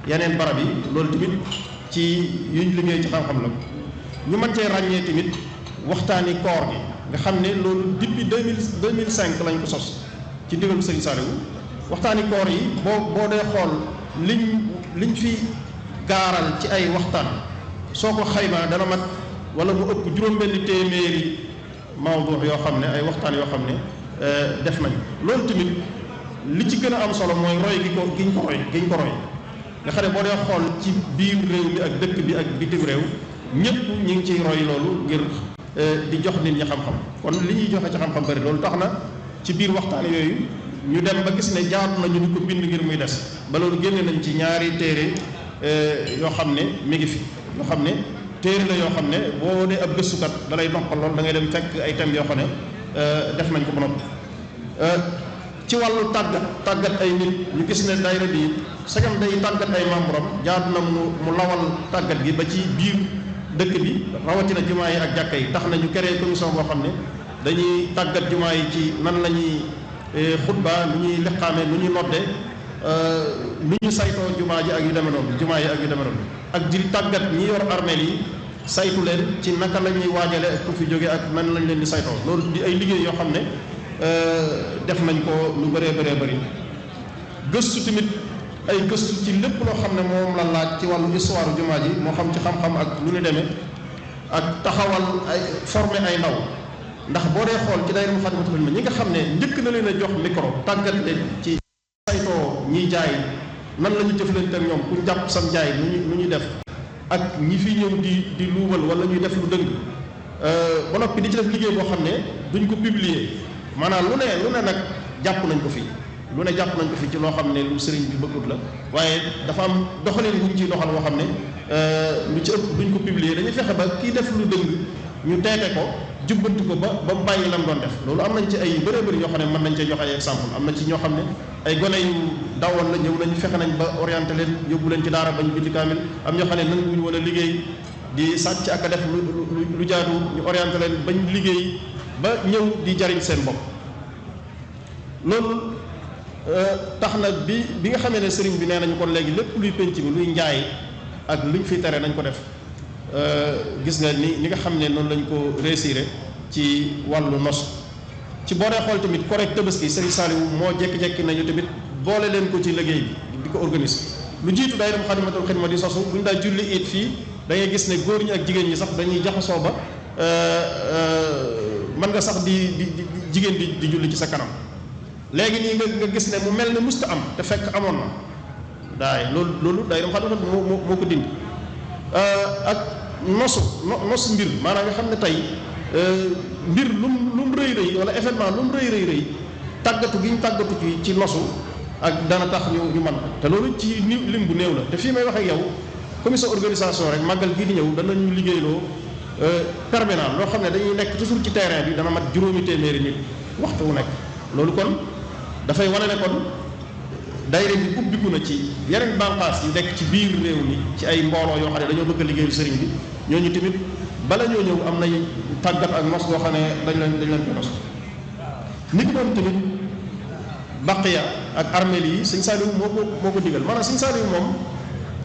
yeneen barab yi loolu tamit ci yuñ liggéey ci xam-xam la ñu mën cee ràññee tamit waxtaani koor gi nga xam ne loolu depuis 2005 lañ ko sos ci ndigalu Serigne Saliou waxtaani koor yi boo dee xool liñ fi gaaral ci ay waxtaan soo ko xaymaa dana mat wala mu ëpp juróom-benn téeméeri mawdu yoo xam ne ay waxtaan yoo xam ne def nañ loolu tamit li ci gën a am solo mooy roy giñ ko roy nga xam ne boo dee xool ci biir réew mi ak dëkk bi ak bitim réew ñëpp ñu ngi ciy roy loolu ngir di jox nit ñi xam-xam kon li ñuy joxe ci xam-xam bari loolu tax na ci biir waxtaan yooyu ñu dem ba gis ne jaatu nañu di ko bind ngir muy des ba loolu génne nañ ci ñaari téere yoo xam ne mi ngi fi yoo xam ne téere la yoo xam ne boo dee ab gëstukat da lay noppal lool da ngay dem fekk ay thèmes yoo xam ne def nañ ko ba noppi ci wàllu tàggat ay nit ñu gis ne daayira bi sagam day tàggat ay membre am jaadu na mu lawal tàggat gi ba ci biir dëkk bi rawatina jumaa yi ak jàkka yi tax na ñu créé commission boo xam ne dañuy tàggat jumaa yi ci nan la ñuy xutba nu ñuy liqaame nu ñuy nodde nu ñu saytoo jumaa ji ak yu demee noonu jumaa yi ak yu demee noonu ak di tàggat ñi yor armeel yi saytu leen ci naka la ñuy waajale ak ku fi jóge ak nan lañ leen di saytoo loolu di ay liggéey yoo xam ne def nañ ko lu bëree bëri gëstu tamit ay gëstu ci lépp loo xam ne moom la laaj ci wàllu histoire jumaa ji moo xam ci xam-xam ak lu ñu demee ak taxawal ay former ay ndaw ndax boo dee xool ci daayira Moukhaddamatoul Khidma ñi nga xam ne njëkk na leen a jox micro tàggat leen ci saytoo ñiy jaay nan la ñu jëflante ak ñoom ku jàpp sam jaay nu ñuy def ak ñi fi ñëw di luubal wala ñuy def lu dëng ba noppi di ci def liggéey boo xam ne duñ ko publier maanaam lu ne nag jàpp nañ ko fii lu ne jàpp nañ ko fii ci loo xam ne lu sëriñ bi bëggut la waaye dafa am doxalin wuñ ciy doxal boo xam ne lu ci ëpp duñ ko publier dañuy fexe ba kii def lu dëng ñu teete ko jubbanti ko ba mu bàyyi lam doon def loolu am nañ ci ay bëree bëri yoo xam ne mën nañ cee joxe ay exemple am na ci ñoo xam ne ay gone yu dawoon la ñëw nañu fexe nañ ba orienté leen yóbbu leen ci daara bañ bind kaamil am ñoo xam ne nanguwuñu woon a liggéey di sàcc ak a def lu jaadu ñu orienté leen bañ liggéey ba ñëw di jariñ seen bopp loolu tax na bi nga xamee ne sëriñ bi nee nañu kon léegi lépp luy penc mi luy njaay ak luñ fiy tere nañ ko def gis nga ni nga xam ne noonu lañ ko réussir ci wàllu nos ci boo dee xool tamit correct Tabaski Serigne Saliou moo jékki-jékki nañu tamit boole leen ko ci liggéey bi di ko organiser lu jiitu daayira Moukhaddamatoul Khidma di sosu bu ñu daa julli it fii da ngay gis ne góor ñi ak jigéen ñi sax dañuy jaxasoo ba mën nga sax di jigéen di julli ci sa kanam léegi nii nga gis ne mu mel ne musta am te fekk amoon na daay loolu daayira Moukhaddamatoul Khidma moo ko dindi ak nosu mbir maanaam nga xam ne tey mbir lu mu rëy wala événement lu mu rëy tàggatu gi ñu tàggatu ci nosu ak dana tax ñu man te loolu ci lim bu néew la te fii may wax ak yow commission organisation rek màggal gii di ñëw danañu liggéeyloo permanent loo xam ne dañuy nekk toujours ci terrain bi dana mat 800 nit waxtu wu nekk loolu kon dafay wane ne kon daayira bi ubbiku na ci yeneen bànqaas yu nekk ci biir réew mi ci ay mbooloo yoo xam ne dañoo bëgg a liggéeyal sëriñ bi ñooñu tamit bala ñoo ñëw am nañ tàggat ak nos boo xam ne dañ leen ko nos nit doon tamit baqiya ak armeel yi sëñ Saliou moo ko digal maanaam sëñ Saliou moom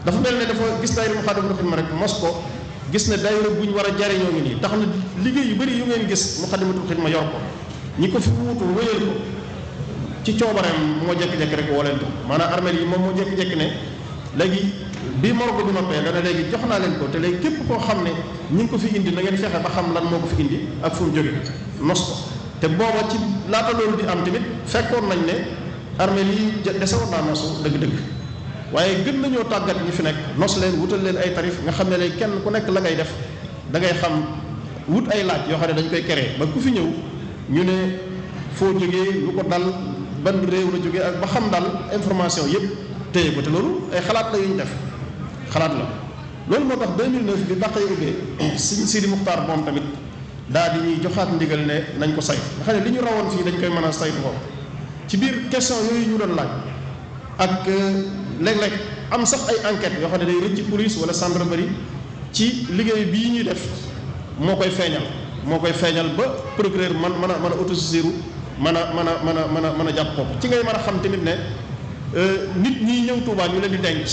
dafa mel ne dafa gis daayira Moukhaddamatoul Khidma rek mos ko gis ne daayira bu ñu war a jariñoo ngi nii tax na liggéey yu bëri yu ngeen gis Moukhaddamatoul Khidma yor ko ñi ko fi wuutu wéyal ko ci coobareem moo jékki-jékki rek woo leen ko maanaam armeel yi moom moo jékki-jékki ne léegi bii morgue bi noppee dana léegi jox naa leen ko te léegi képp koo xam ne ñi ngi ko fi indi na ngeen fexe ba xam lan moo ko fi indi ak fu mu jóge nos ko te booba ci laata loolu di am tamit fekkoon nañ ne armeel yi desewoon naa nosu dëgg-dëgg waaye gën nañoo tàggat ñi fi nekk nos leen wutal leen ay tarif nga xam ne léegi kenn ku nekk la ngay def da ngay xam wut ay laaj yoo xam ne dañ koy créer ba ku fi ñëw ñu ne foo jógee lu ko dal ban réew la jógee ak ba xam daal information yëpp téye ko te loolu ay xalaat la yu ñu def xalaat la loolu moo tax 2009 bi bàq yi ubbee Sëriñ Sidi Muxtaar moom tamit daal di ñuy joxaat ndigal ne nañ ko saytu nga xam ne li ñu rawoon fii dañ koy mën a saytu ko ci biir question yooyu ñu doon laaj ak léeg-léeg am sax ay enquêtes yoo xam ne day rëcc ci police wala gendarmerie ci liggéey bii ñuy def moo koy feeñal ba procureur mën a autosaisir mën a jàpp ko ci ngay mën a xam tamit ne nit ñi ñëw Tuubaa ñu leen di denc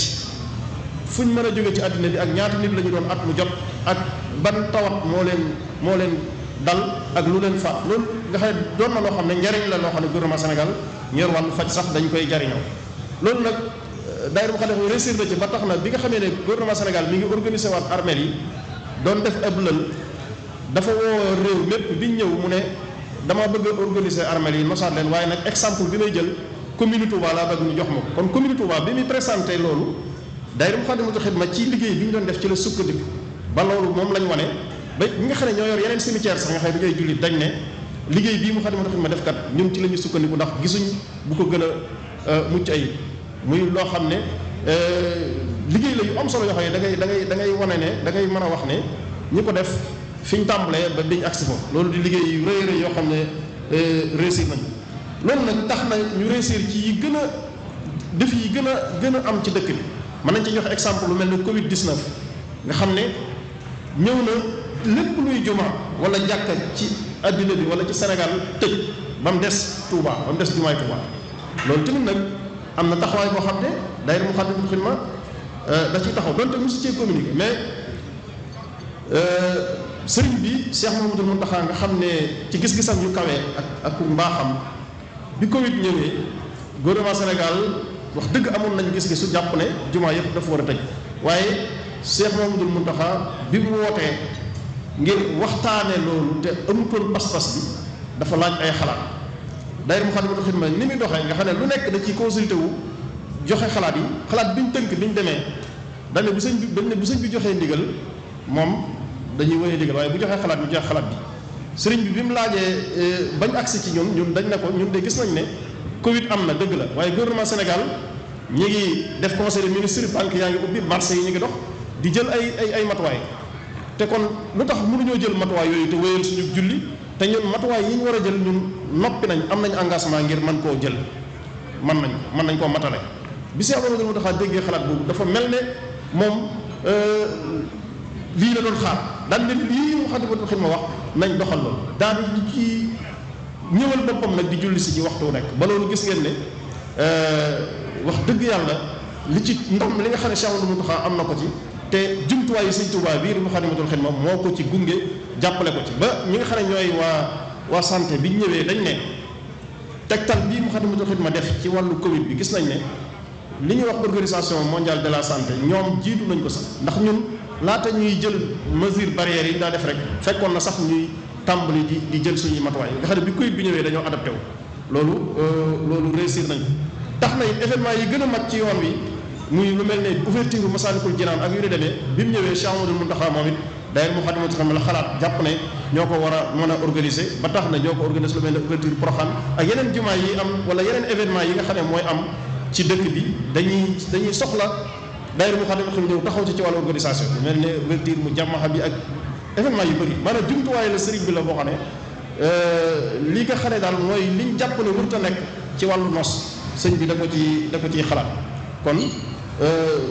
fu ñu mën a jóge ci àddina bi ak ñaata nit la ñu doon at mu jot ak ban tawat moo leen dal ak lu leen faat loolu nga xam ne doon na loo xam ne njariñ la loo xam ne gouvernement Sénégal ñor wàllu faj sax dañ koy jariñoo loolu nag daayira Moukhaddamatoul Khidma réussir na ci ba tax na bi nga xamee ne gouvernement Sénégal mi ngi organisé waat armeel yi doon def ab lël dafa woo réew mépp bi ñëw mu ne dama bëgg a organiser armeel yi nosaat leen waaye nag exemple bi may jël commune Touba laa bëgg ñu jox ma ko kon commune Touba bi muy présenté loolu daayira Moukhaddamatoul Khidma ci liggéey bi ñu doon def ci la sukkandiku ba loolu moom lañ wane ba ñi nga xam ne ñoo yor yeneen cimetière sax nga xam ne bi ngay jullit dañ ne liggéey bii Moukhaddamatoul Khidma def kat ñun ci la ñu sukkandiku ndax gisuñ bu ko gën a mucc ayib muy loo xam ne liggéey la yu am solo yoo xam ne da ngay wane ne da ngay mën a wax ne ñi ko def fi ñu tàmbalee ba biñ agsi foofu loolu di liggéey yu rëy rëy yoo xam ne réussir nañ loolu nag tax na ñu réussir ci yi gën a def yi gën a am ci dëkk bi mën nañ ci joxe exemple lu mel ne Covid 19 nga xam ne ñëw na lépp luy juma wala jàkka ci adduna bi wala ci Sénégal tëj ba mu des Touba ba mu des jumaay Touba loolu tamit nag am na taxawaay boo xam ne daayira Moukhaddamatoul Khidma da ciy taxaw donte mosu cee communiqué mais sëriñ bi Cheikh Mouhamadoul Mountakha nga xam ne ci gis-gisam yu kawee ak mbaaxam bi Covid ñëwee gouvernement Sénégal wax dëgg amoon nañ gis-gisu jàpp ne jumaa yëpp dafa war a tëj waaye Cheikh Mouhamadoul Mountakha bi mu wootee ngir waxtaane loolu te amutoon pas-pas bi dafa laaj ay xalaat daayira Moukhaddamatoul Khidma ni muy doxee nga xam ne lu nekk da ciy consulté wu joxe xalaat yi xalaat bi ñu tënk bi ñu demee dañ ne bu sëñ bi joxee ndigal moom dañuy wéyee ndigal waaye bu joxee xalaat ñu joxe xalaat bi sëriñ bi mu laajee bañ agsi ci ñun dañ ne ko ñun de gis nañ ne Covid am na dëgg la waaye gouvernement Sénégal ñi ngi def conseil des ministres banque yaa ngi ubbi marché yi ñu ngi dox di jël ay matuwaay te kon lu tax mënuñoo jël matuwaay yooyu te wéyal suñu julli te ñun matuwaay yi ñu war a jël ñun noppi nañ am nañ engagement ngir mën koo jël mën nañ koo matale bi Cheikh Mouhamadoul Mountakha déggee xalaat boobu dafa mel ne moom lii la doon xaar daan ne lii Moukhaddamatoul Khidma wax nañ doxal loolu daal di ci ñëwal boppam nag di julli si ci waxtu wu nekk ba loolu gis ngeen ne wax dëgg yàlla li ci ndam li nga xam ne Cheikh Mouhamadoul Mountakha am na ko ci te jumtuwaay yi Sëñ Tuubaa bii di Moukhaddamatoul Khidma moo ko ci gunge jàppale ko ci ba ñi nga xam ne ñooy waa santé bi ñëwee dañ ne tegtal bii Moukhaddamatoul Khidma def ci wàllu Covid bi gis nañ ne li ñuy wax organisation mondiale de la santé ñoom jiitu nañ ko sax ndax ñun laata ñuy jël mesure barrières yi daa def rek fekkoon na sax ñuy tàmbali di jël suñuy matuwaay nga xam ne bi Covid bi ñëwee dañoo adapté wu loolu réussir nañ tax na it événement yi gën a mag ci yoon wi muy lu mel ne ouverture Massalikul Jinaan ak yu ni demee bi mu ñëwee Cheikh Mouhamadoul Mountakha moom it daayira Moukhaddamatoul Khidma la xalaat jàpp ne ñoo ko war a mën a organiser ba tax na ñoo ko organiser lu mel ne ouverture Porokhane ak yeneen jumaa yi am wala yeneen événement yi nga xam ne mooy am ci dëkk bi dañuy soxla daayira Moukhaddamatoul Khidma ñëw taxaw ci wàllu organisation lu mel ne ouverture mu jàmmaxa bi ak événement yu bëri maanaam jumtuwaay la sëriñ bi la boo xam ne li nga xam ne daal mooy liñ jàpp ne warut a nekk ci wàllu nos sëñ bi da ko ciy xalaat kon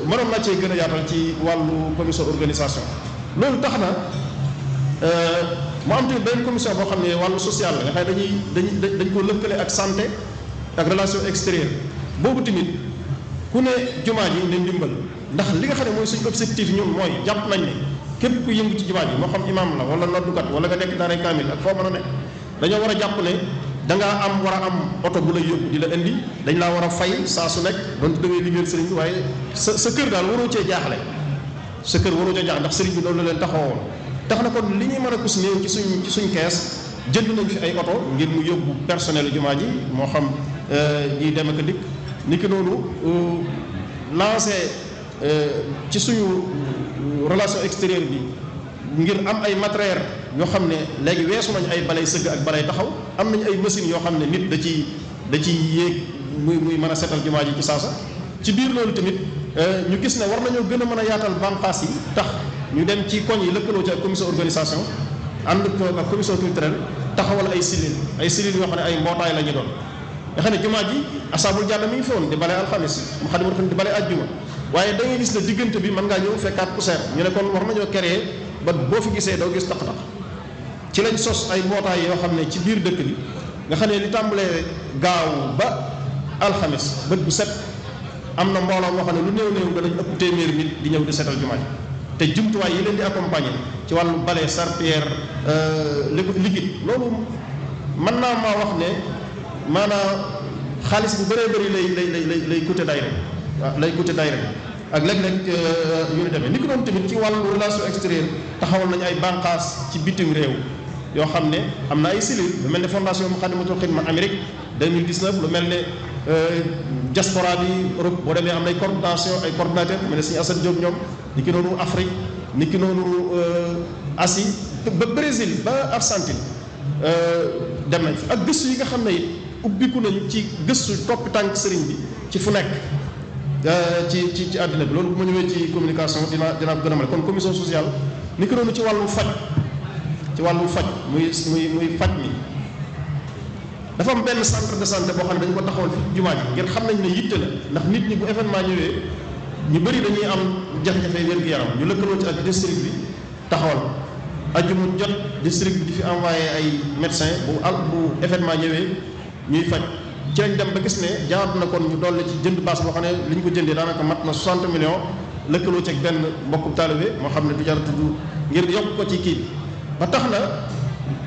mënoon naa cee gën a yaatal ci wàllu commission organisation loolu tax na mu am tamit benn commission boo xam ne wàllu social la nga xam ne dañ ko lëkkale ak santé ak relation extérieure boobu tamit ku ne jumaa ji ne ndimbal ndax li nga xam ne mooy suñu objectif ñun mooy jàpp nañ ne képp ku yëngu ci jumaa ji moo xam imam la wala noddukat wala nga nekk daaray kaamil ak foo mën a ne dañoo war a jàpp ne da ngaa war a am oto bu la yóbbu di la indi dañ laa war a fay saa su nekk donte da ngay liggéeyal sëriñ bi waaye sa kër daal waroo cee jaaxle sa kër waroo cee jaaxle ndax sëriñ bi loolu la leen taxawoon tax na kon li ñuy mën a kus néew ci suñ kees jënd nañ fi ay oto ngir mu yóbbu personnel jumaa ji moo xam ñiy dem ak dikk ni ki noonu lancé ci suñu relation extérieure bi ngir am ay matériel yoo xam ne léegi weesu nañ ay balay sëgg ak balay taxaw am nañ ay machines yoo xam ne nit da ciy yéeg muy mën a seetal jumaa ji ci saasa ci biir loolu tamit ñu gis ne war nañoo gën a mën a yaatal bànqaas yi tax ñu dem ci koñ yi lëkkaloo ci ak commission organisation ànd ko ak commission culturelle taxawal ay cellules yoo xam ne ay mbootaay la ñu doon nga xam ne jumaa ji asaabul jàll mi ngi fi woon di bale alxamis Moukhaddamatoul Khidma di bale ajjuma waaye da ngay gis ne diggante bi mën ngaa ñëw fekkaat poussière ñu ne kon war nañoo créer ba boo fi gisee doo gis taq-taq ci lañ sos ay mbootaay yoo xam ne ci biir dëkk bi nga xam ne li tàmbalee gaaw ba alxamis bët bu set am na mbooloo moo xam ne lu néew danañ ëpp téeméeri nit di ñëw di seetal jumaa ji te jumtuwaay yi leen di accompagner ci wàllu bale serpillière liquide loolu mën naa maa wax ne maanaam xaalis bu bëree bëri lay coûter daayira waaw lay coûter daayira ak léeg-léeg yu ñu demee ni ko doon tamit ci wàllu relation extérieure taxawal nañu ay bànqaas ci bitim réew yoo xam ne am na ay cellules lu mel ne fondation Moukhaddamatoul Khidma Amérique 2019 lu mel ne diaspora bi Europe boo demee am na ay coordination ay coordinateur mel ne Serigne Assane Diop ñoom ni ki noonu Afrique ni ki noonu Asie ba Brésil ba Argentine dem nañ fi ak gëstu yi nga xam ne it ubbiku nañ ci gëstu topp tànk sëriñ bi ci fu nekk ci àddina bi. loolu bu ma ñëwee ci communication dina gën a mel kon commission sociale ni ko doon ci wàllu faj muy faj mi dafa am benn centre de santé boo xam ne dañu ko taxawal fi jumaa ji ngir xam nañ ne yitte la ndax nit ñi bu événement ñëwee ñu bëri dañuy am jafe-jafe wér-gu-yaram ñu lëkkaloo ci ak district bi taxawal ajjuma jot district bi di fi envoyé ay médecin bu événement ñëwee ñuy faj ci lañ dem ba gis ne jaadu na kon ñu dolli ci jënd baas boo xam ne li ñu ko jëndee daanaka mat na 60 millions lëkkaloo ci ak benn mbokku taalibe moo xam ne du jar tudd ngir yokk ko ci kii bi ba tax na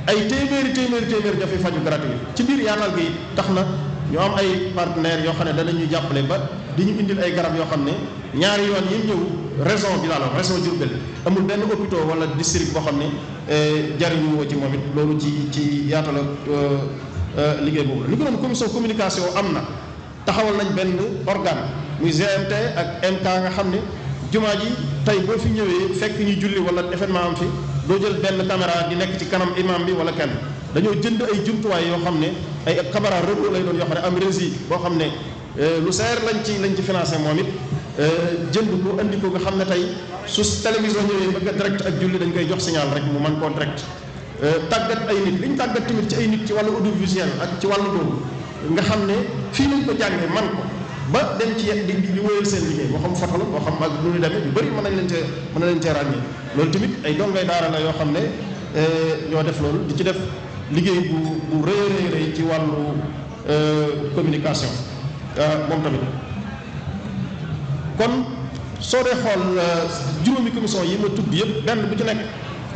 ay téeméeri jafe faju gratuit ci biir yaatal gi tax na ñu am ay partenaires yoo xam ne danañuy jàppale ba di ñu indil ay garab yoo xam ne ñaari yoon yi ñëw région bi laa la région Diourbel amul benn hôpital wala district boo xam ne jariñu woo ci moom it loolu ci yaatal liggéey boobu la. li ko doon commission communication am na taxawal nañ benn organe muy GMT ak MK nga xam ne jumaa ji tey boo fi ñëwee fekk ñu julli wala événement am fi doo jël benn caméra di nekk ci kanam imam bi wala kenn dañoo jënd ay jumtuwaay yoo xam ne ay caméra robot lay doon yoo xam ne am régie boo xam ne lu seer lañ ci financé moom it jënd ko andi ko nga xam ne tey su télévision ñëwee bëgg a direct ak julli dañ koy jox signal rek mu mën koo direct tàggat ay nit li ñu tàggat tamit ci ay nit ci wàllu audiovisuel ak ci wàllu boobu nga xam ne fii lañ ko jàngee man ko ba dem ci di wéyal seen liggéey moo xam foto la moo xam ak lu ñu demee yu bëri mën nañ leen cee ràññee loolu tamit ay dongay daara la yoo xam ne ñoo def loolu di ci def liggéey bu rëy ci wàllu communication moom tamit. kon soo dee xool juróomi commission yi ma tudd yëpp benn bu ci nekk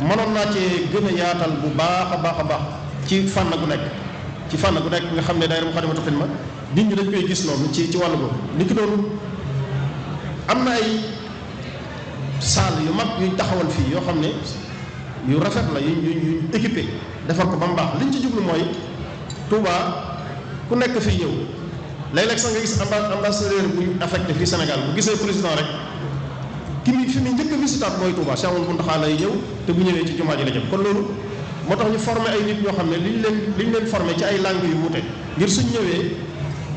mënoon naa cee gën a yaatal bu baax a baax ci fànn gu nekk nga xam ne daayira Moukhaddamatoul Khidma nit ñi dañ koy gis noonu ci wàllu boobu. ni ki doon am na ay salle yu mag yuñ taxawal fii yoo xam ne yu rafet la yuñ équipé defar ko ba mu baax liñ ci jublu mooy Touba ku nekk fii ñëw léeg-léeg sax nga gis ambassadeur bu ñu affecté fii Sénégal bu gisee président rek fi mu njëkk a visitaat mooy Touba Cheikh Mountakha lay ñëw te bu ñëwee ci jumaa ji la jëm. kon loolu moo tax ñu formé ay nit ñoo xam ne liñ leen formé ci ay langues yu wuute ngir suñ ñëwee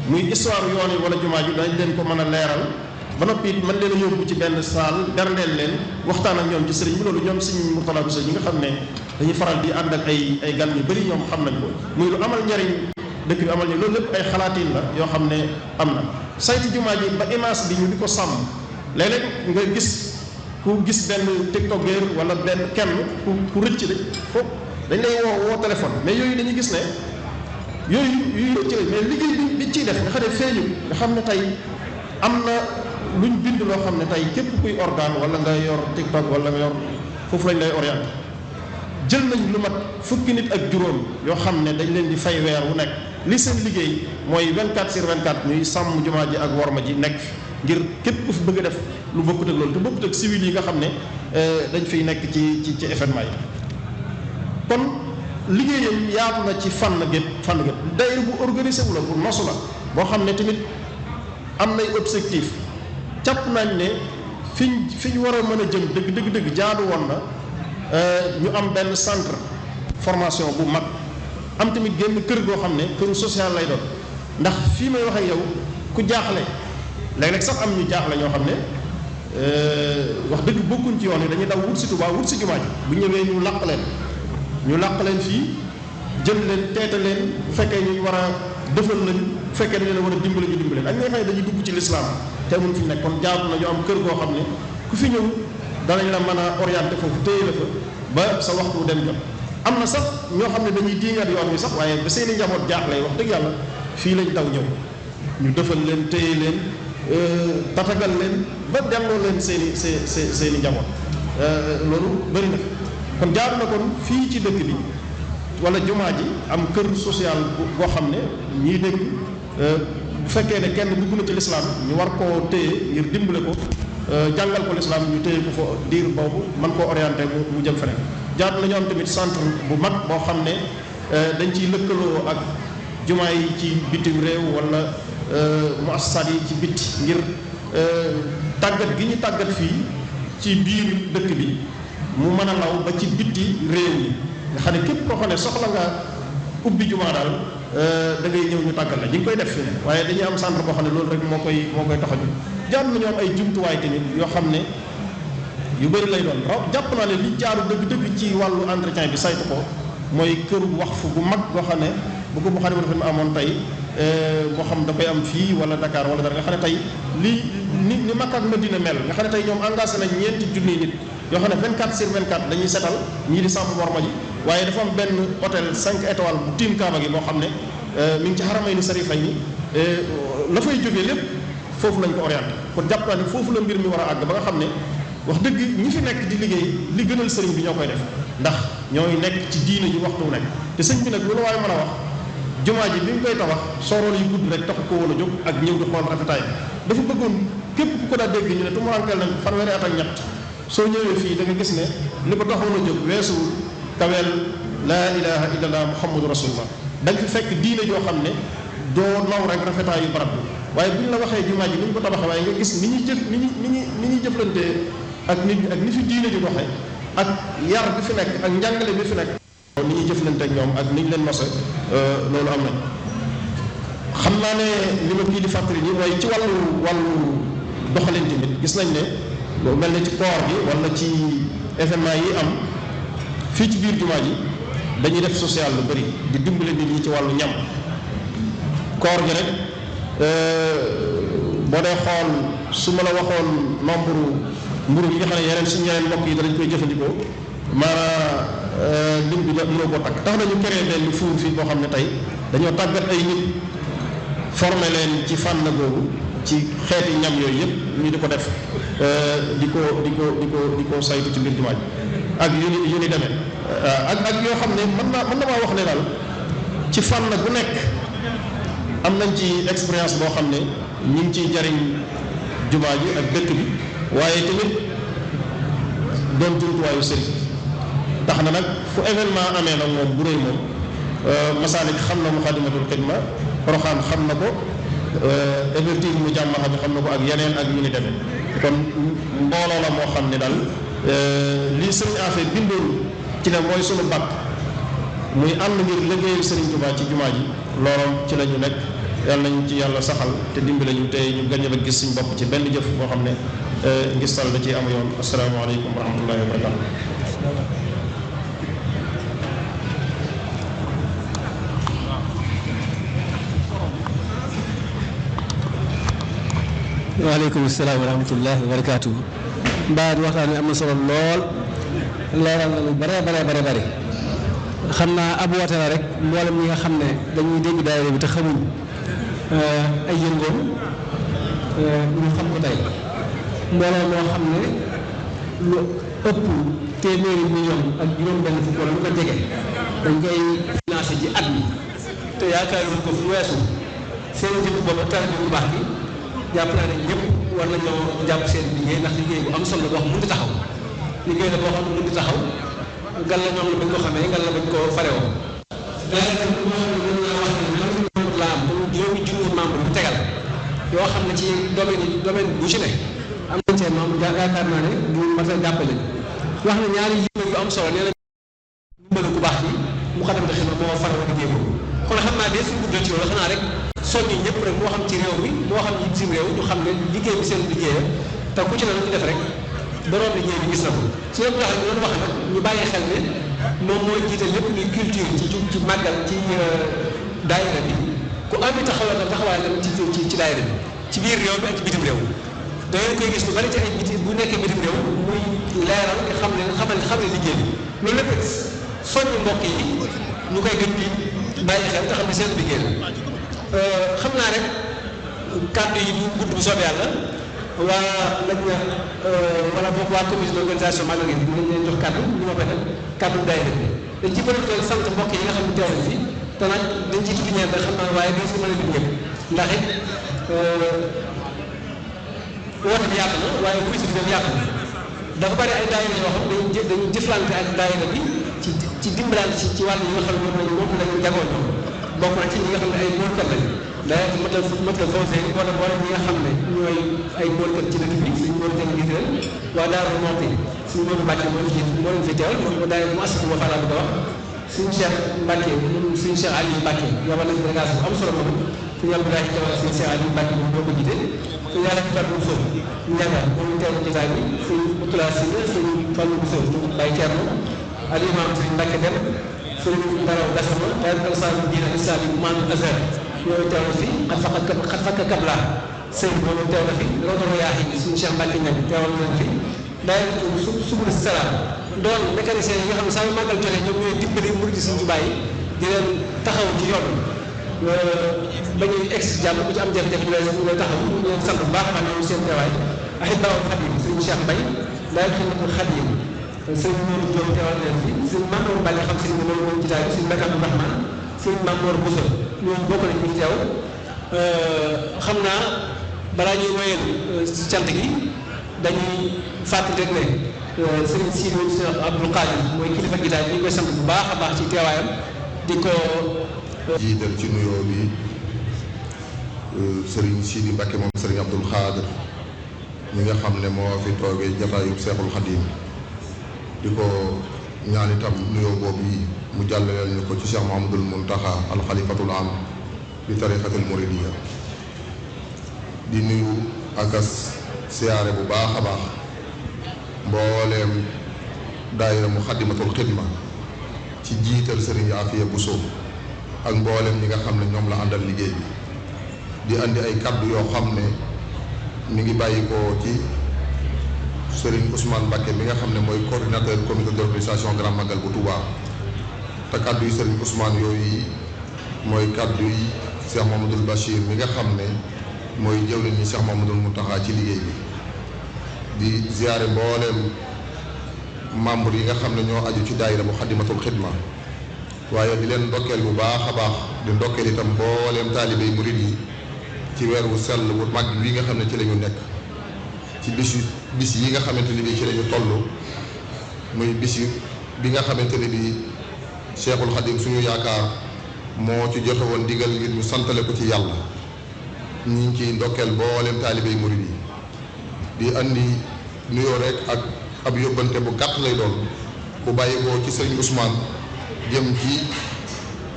muy histoire yoon yi wala jumaa ji dañ leen ko mën a leeral ba noppi it mën leen a yóbbu ci benn salle berndeel leen waxtaan ak ñoom ci sëriñ bi. loolu ñoom sëriñ Mourtala Bousso ñi nga xam ne dañuy faral di ànd ak ay gan yu bëri ñoom xam nañ ko muy lu amal njariñ dëkk bi amal ñu loolu lépp ay xalaatin la yoo xam ne am na saytu jumaa ji ba image bi ñu di ko sàmm. léeg-léeg nga gis ku gis benn tiktokeur wala benn kenn ku rëcc de foofu dañ lay woo téléphone mais yooyu dañuy gis ne yooyu rëcc la mais liggéey bi ciy def nga xam ne feeñu nga xam ne tey am na luñ bind loo xam ne tey képp kuy organe wala nga yor tiktok wala nga yor foofu lañ lay orienté jël nañ lu mat fukki nit ak juróom yoo xam ne dañ leen di fay weer wu nekk li seen liggéey mooy 24/24 ñuy sàmm jumaa ji ak worma ji nekk ngir képp ku fi bëgg a def lu bokkut ak loolu te bokkut ak civil yi nga xam ne dañ fiy nekk ci événement yi. kon liggéeyam yaatu na ci fànn gépp daayira bu organisé wu la bu nosu la boo xam ne tamit am nay objectif jàpp nañ ne fi ñu war a mën a jëm dëgg jaadu woon na ñu am benn centre formation bu mag am tamit génn kër goo xam ne këru social lay doon ndax fii may wax ak yow ku jaaxle léeg-léeg sax am ñu jaaxle ñoo xam ne wax dëgg bokkuñ ci yoon yi dañuy daw wut si Tuubaa wut si jumaa ji bu ñëwee ñu làq leen fii jël leen teete leen bu fekkee ñu war a defal lañ bu fekkee dañu leen war a dimbale ñu dimbale ak ñi nga xam ne dañuy dugg ci lislaam te mun fi nekk kon jaadu na ñu am kër goo xam ne ku fi ñëw danañ la mën a orienté foofu téye la fa ba sa waxtu dem jot. am na sax ñoo xam ne dañuy diingat yoon wi sax waaye ba seeni njaboot jaaxle wax dëgg yàlla fii lañ daw ñëw ñu defal leen téye leen tatagal leen ba delloo leen seeni njaboot loolu bëri na kon jaar na kon fii ci dëkk bi wala jumaa ji am kër social boo xam ne ñii dégg bu fekkee ne kenn dugg na ci lislaam ñu war koo téye ngir dimbale ko jàngal ko lislaam ñu téye ko fa diir boobu man koo orienté mu jëm feneen. jaar nañu am tamit centre bu mag boo xam ne dañ ciy lëkkaloo ak jumaa yi ci bitim réew wala muassasaat yi ci bitti ngir tàggat gi ñu tàggat fii ci biir dëkk bi mu mën a law ba ci bitti réew mi nga xam ne képp koo xam ne soxla nga ubbi jumaa daal da ngay ñëw ñu tàggal la ñu ngi koy def fi ne waaye dañuy am centre boo xam ne loolu rek moo koy tax a jóg jaar nañu am ay jumtuwaay tamit yoo xam ne yu bëri lay doon jàpp naa ne li jaaru dëgg-dëgg ci wàllu entretien bi saytu ko mooy këru waqf bu mag boo xam ne bu ko bu xam ne dafa amoon tey moo xam da koy am fii wala Dakar wala dara nga xam ne tey ni Makka ak Madina mel nga xam ne tey ñoom engagé nañ ñeenti junniy nit yoo xam ne 24/24 dañuy setal ñii di samp worma ji waaye dafa am benn hôtel 5 étoiles bu tiim Kaaba gi boo xam ne mi ngi ci Haramayni Sarifayni la fay jógee lépp foofu lañ ko orienté kon jàpp naa ne foofu la mbir mi war a àgg ba nga xam ne wax dëgg ñi fi nekk di liggéey li gënal sëriñ bi ñoo koy def ndax ñooy nekk ci diine ji waxtu wu nekk te sëñ bi nag lu la waaye mën a wax jumaa ji bi mu koy tabax sorool yu gudd rek taxu ko woon a jóg ak ñëw di xool rafetaay bi dafa bëggoon képp ku ko daa dégg ñu ne tumurankeel nañ fanweeri at ak ñett soo ñëwee fii da nga gis ne li ko taxoon a jóg weesuwul kaweel laa ilaha illallah muhammadu rasulullah da nga fi fekk diine joo xam ne doo naw rek rafetaayu barab bi waaye bu ñu la waxee jumaa ji ni ñu ko tabaxee waaye nga gis ni ñuy jëflantee ak nit ñi ak ni fi diine ji doxee ak yar bi fi nekk ak njàngale bi fi nekk ni ñuy jëflante ak ñoom ak ni ñu leen mose loolu am nañ xam naa ne li ma kii di fàttali nii mooy ci wàllu doxalin tamit gis nañ ne lu mel ne ci koor gi wala ci événement yi am fii ci biir jumaa ji dañuy def social lu bëri di dimbale nit ñi ci wàllu ñam koor gi rek boo dee xool su ma la waxoon nombre mburu yi nga xam ne suñu yeneen mbokk yi danañ koy jëfandikoo maanaam lim bi mënoo koo takk tax nañu créé benn fuur fii boo xam ne tey dañoo tàggat ay nit formé leen ci fànn googu ci xeeti ñam yooyu yëpp ñu di ko def di ko saytu ci biir jumaa ji ak yu ni demee ak yoo xam ne mën na maa wax ne daal ci fànn bu nekk am nañ ci expérience boo xam ne ñu ngi ciy jariñ jumaa ji ak dëkk bi waaye tamit doon jumtuwaayu sëriñ tax na nag fu événement amee nag moom bu rëy moom Masaalik xam na Muxaddamatul Xidma Poroxaan xam na ko Ouverture mu jàmmaxa bi xam na ko ak yeneen ak yu ni demee kon mbooloo la moo xam ne daal lii sëriñ Afe bindoon ci ne mooy sunu bàkk muy ànd ngir liggéeyal sëriñ Tuubaa ci jumaa ji looloom ci la ñu nekk yàlla nañu ci yàlla saxal te dimbale ñu tey ñu gañ a gis suñu bopp ci benn jëf boo xam ne ngistal da ciy am yoon asalaamaaleykum wa rahmatullahi wa barakatu waaleykum salaam wa rahmatullahi wa barakaatu. mbaa waxtaan wi am na solo lool leeral na lu bare xam naa ab woote la rek mboolem ñi nga xam ne dañuy dégg daayira bi te xamuñ ay yëngoom ñu xam ko tey mbooloo moo xam ne lu ëpp téeméeri million ak juróom-benn fukk wala lu ko jege dañ koy financé ci at mi te yaakaaruñ ko fu weesu seen jëmm boobu tax bu baax bi jàpp naa ne ñëpp war nañoo jàpp seen liggéey ndax liggéey bu am solo boo xam mënut a taxaw liggéey la boo xam ne mënut a taxaw gal la ñoom la bañ ko xamee gal la bañ ko farewoo. daanaka moo xam ne mën naa wax ne membre la am pour juróomi junni membre bu tegal yoo xam ne ci domaine bu ci ne am nañ seen membre yaakaar naa ne bu mat a jàppale wax na ñaari liggéey yu am solo nee na ndimbalu ku baax ci mu xatam te xidma moo farewoo liggéey boobu kon xam naa dee suñu guddal ci loolu xanaa rek soññi ñëpp rek moo xam ci réew mi moo xam ci bitim réew ñu xam ne liggéey bi seen liggéey te ku ci ne lu ñu def rek borom liggéey bi gis na ko su leen wax ñu doon wax nag ñu bàyyi xel ne moom mooy jiite lépp luy culture ci màggal ci daayira bi ku am i taxawaay la ci daayira bi ci biir réew mi ak ci bitim réew da ngeen koy gis lu bari ci ay bu nekkee bitim réew muy leeral nga xam ne liggéey bi loolu lépp soññu mbokk yi ñu koy gën di bàyyi xel te xam ne seen liggéey la xam naa rek kàddu yi bu gudd bu soobee yàlla waa lañ na wala boog waa commission d'organisation maa ngi leen jox kàddu ñu ma koy def kàddu daayira bi dañ ci bëri tool sant mbokk yi nga xam ne teew nañ fi te nag dañ ciy tudd ñeent rek xam naa waaye doo si mën a lim ñëpp ndax it woote bi yaatu na waaye bu bi dem yaatu na dafa bëri ay daayira yoo xam dañuy jëflante ak daayira bi ci dimbalante ci wàll yi nga xam ne moom lañu jagoo ñoom bokk na ci ñi nga xam ne ay móolkat lañ daayira matal conseil boole ñi nga xam ne ñooy ay móolkat ci dëkk bi suñu móol jëng gis leen waa Daaru Muxti suñu Modou Mbacke moo leen fi teewal moom daay mu asatu ma fala bëgg a wax suñu Cheikh Mbacke moom suñu Cheikh Aliou Mbacke yabal nañ délégation bu am solo moom suñu yàlla daay teewal suñu Cheikh Aliou Mbacke moom moo ko jiite suñu yàlla ci fàttali Bousso ñu ñaanal moom teew ci jotaay bi suñu Moutala Sylla suñu Fallou Bousso ñu Baye Thierno Aliou Maam suñu Mbacke dem suñu Ndaraw Gassama daal alsaan diine islam yi Maam Azhar ñoo teew na fi xat fakka kabla sëñ bi moom teew na fi rootoro yaa yi suñu Cheikh Mbacke ñag teewal nañ fi daay subul salaam doon mécanicien yi nga xam ne saa yu màggal jotee ñoom ñooy dimbali murid yi Sëriñ Tuubaa yi di leen taxaw ci yoon ba ñuy egg si jàmm ku ci am jafe-jafe ñu lay taxaw ñu leen sant bu baax a baax ñoom seen teewaay ay bawam Xadim Sëriñ Cheikh Mbaye daay xidmatul Xadim sëriñ Mourou Diop teewal leen fi sëriñ Mamour Mbacke xam sëriñ bi loolu moom jitaay bi sëriñ Mbacke Abdou Rahman sëriñ Mamour Bousso ñoom bokk nañ ñu teew xam naa balaa ñuy woyal si cant gi dañuy fàttali rek ne sëriñ Sidi Cheikh Abdou Khadir mooy kilifa gitaay bi ñu koy sant bu baax a baax ci teewaayam di ko jiital ci nuyoo bi sëriñ Sidi Mbacke moom sëriñ Abdou Khadir ñi nga xam ne moo fi toogee jataayub Seexul Xadim di ko ñaan itam nuyoo boobu yi mu jàllaleel ñu ko ci Cheikh Mouhamadoul Mountakha alxalifatul am di tariqatul muridiyya di nuyu ak siyaare bu baax a baax mbooleem daayira Muxaddamatul Xidma ci jiital sëriñ Afiya Bousso ak mbooleem ñi nga xam ne ñoom la àndal liggéey bi di andi ay kaddu yoo xam ne mi ngi bàyyi ko ci sëriñ Ousmane Mbacke mi nga xam ne mooy coordinateur comité d'organisation Grand Magal bu Touba te kaddu yi sëriñ Ousmane yooyu mooy kaddu yi Cheikh Mamadou Bachir mi nga xam ne mooy jëwriñ ñi Cheikh Mamadou Mountakha ci liggéey bi di ziyaare mbooleem membre yi nga xam ne ñoo aju ci daayira Muxaddamatul Xidma waaye di leen ndokkeel bu baax a baax di ndokkeel itam mbooleem taalibe yi murid yi ci weer wu sell wu mag wi nga xam ne ci la ñu nekk ci bis yi nga xamante ne bii ci la ñu toll muy bis bi nga xamante ne bii Cheikhul Khadim suñu yaakaar moo ci joxe woon digal ngir ñu santale ko ci yàlla ñi ngi ciy ndokkeel mbooleem taalibe yi murid yi di andi nuyoo rek ak ab yóbbante bu gàtt lay doon bu bàyyi ko ci sëriñ Ousmane jëm ci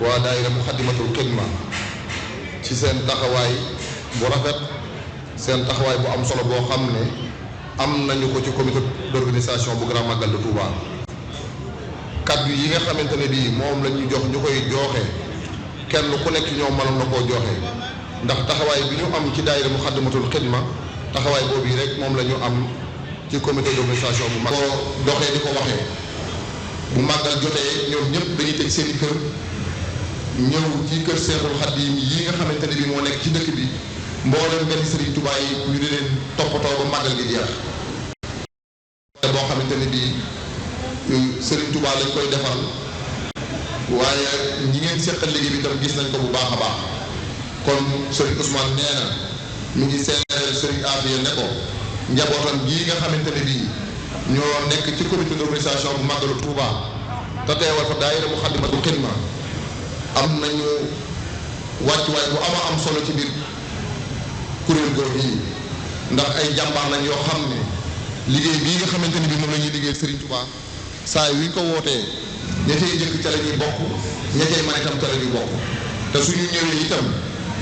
waa daayira Muxaddamatul Xidma ci seen taxawaay bu rafet seen taxawaay bu am solo boo xam ne am nañu ko ci comité d'organisation bu Grand Magal de Touba kaddu yi nga xamante ne bii moom la ñu jox ñu koy jooxe kenn ku nekk ñoom mënoon na koo joxe ndax taxawaay bi ñu am ci daayira Muxaddamatul Xidma taxawaay boobu yi rek moom la ñu am ci comité d'organisation bu mag. ko doxee di ko waxee bu màggal jotee ñoom ñëpp dañuy teg seen i kër ñëw ci kër Seexul Xadim yi nga xamante ne bii moo nekk ci dëkk bi mboolem benn Serigne Touba yi ñu di leen toppatoo ba màggal gi jeex. boo xamante ne bii Serigne Touba lañ koy defal waaye ñi ngeen seqal liggéey bi tam gis nañ ko bu baax a baax kon Serigne Ousmane nee na mi ngi seereel Serigne Afiya ne ko njabootam gii nga xamante ne bii ñoo nekk ci comité d'organisation bu màggalu Touba te teewal fa daayira Muxaddamatul Xidma am nañu wàccuwaay bu am solo ci biir kuréel googu yi ndax ay jàmbaar lañ yoo xam ne liggéey bii nga xamante ne bii moom la ñuy liggéey Serigne Touba saa yu ñu ko wootee ña cay jëkk ca la ñuy bokk ña cay man itam ca la ñuy bokk te suñu ñëwee itam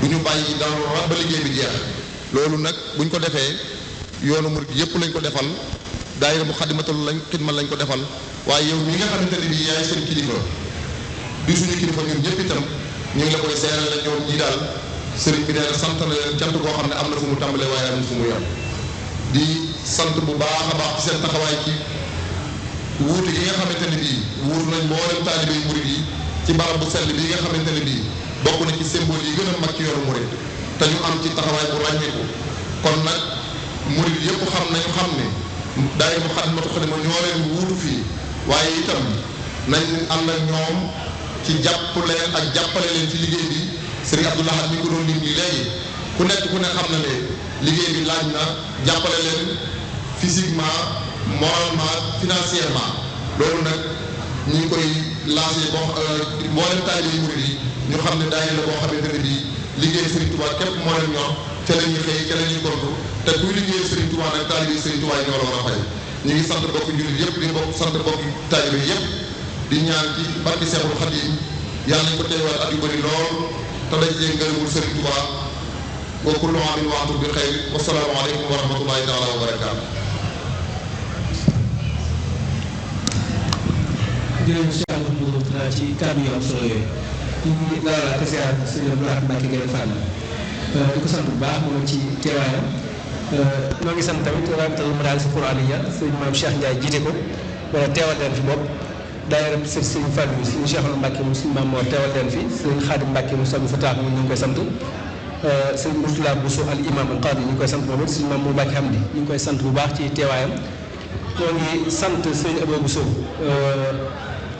du ñu bàyyi dans le ba liggéey bi jeex loolu nag buñ ko defee yoonu murid yëpp lañ ko defal daayira Muxaddamatul Xidma lañ ko defal waaye yow mi nga xamante ne bii yaay seen kilifa di suñu kilifa ñun ñëpp itam ñu ngi la koy seeral la ñoom ñii daal sëriñ bi nee na sant na leen cant koo xam ne am na fu mu tàmbalee waaye am na fu mu yem di sant bu baax a baax ci seen taxawaay ci wuute gi nga xamante ne bii wuutu nañ mboolem taalibe yu murid yi ci barab bu sell bii nga xamante ne bii bokk na ci symbole yi gën a mag ci yoonu murid te ñu am ci taxawaay bu ràññeeku kon nag murid yëpp xam ne daayira Muxaddamatul Xidma ñoo leen wuutu fii waaye itam nañ ànd ak ñoom ci jàpp leen ak jàppale leen ci liggéey bi Serigne Abdou Lahad mi ngi ko doon lim nii léegi ku ne xam na ne liggéey bi laaj na jàppale leen physiquement moralement financièrement loolu nag ñu ngi koy lancé mboolem taalibe yi murid yi ñu xam ne daayira la boo xamante ne bii liggéey Serigne Touba képp moo leen ñor ca la ñuy xëy ca la ñuy gontu te kuy liggéey Serigne Touba nag taalibe yi Serigne Touba yi ñoo la war a fay ñu ngi sant bokki jullit yëpp di sant bokki taalibe yëpp di ñaan ci barke Seexul Xadiim yàlla nañ ko teewaat at yu bëri lool te dañ cee ngërëmul Sëriñ Tuubaa wa kullu aamin wa antum bi xayr wa salaamu aleykum wa rahmatullahi taala wa barakaatu. jërëjëf Cheikh Amadou ci kàddu yu am solo yooyu ñu ngi daal ak siyaar sëñ Abdou Lahad Mbacké Gaïndé Fatma di ko sant bu baax moom ci teewaayam ñoo ngi sant tamit rabitul madaaris quraaniyya sëñ maam Cheikh Ndiaye jiite ko wala teewal leen fi bopp daayira sëñ Fallou bi sëñ Cheikh Mbacké moom sëñ Maam Mor teewal leen fi sëñ Khadim Mbacké moom sëñ Fatah moom ñu ngi koy sant sëñ Mourtala Bousso al imam al qadi ñu ngi koy sant moom it sëñ Maam Mor Mbacké Hamdi ñu ngi koy sant bu baax ci teewaayam ñoo ngi sant sëñ Abo Bousso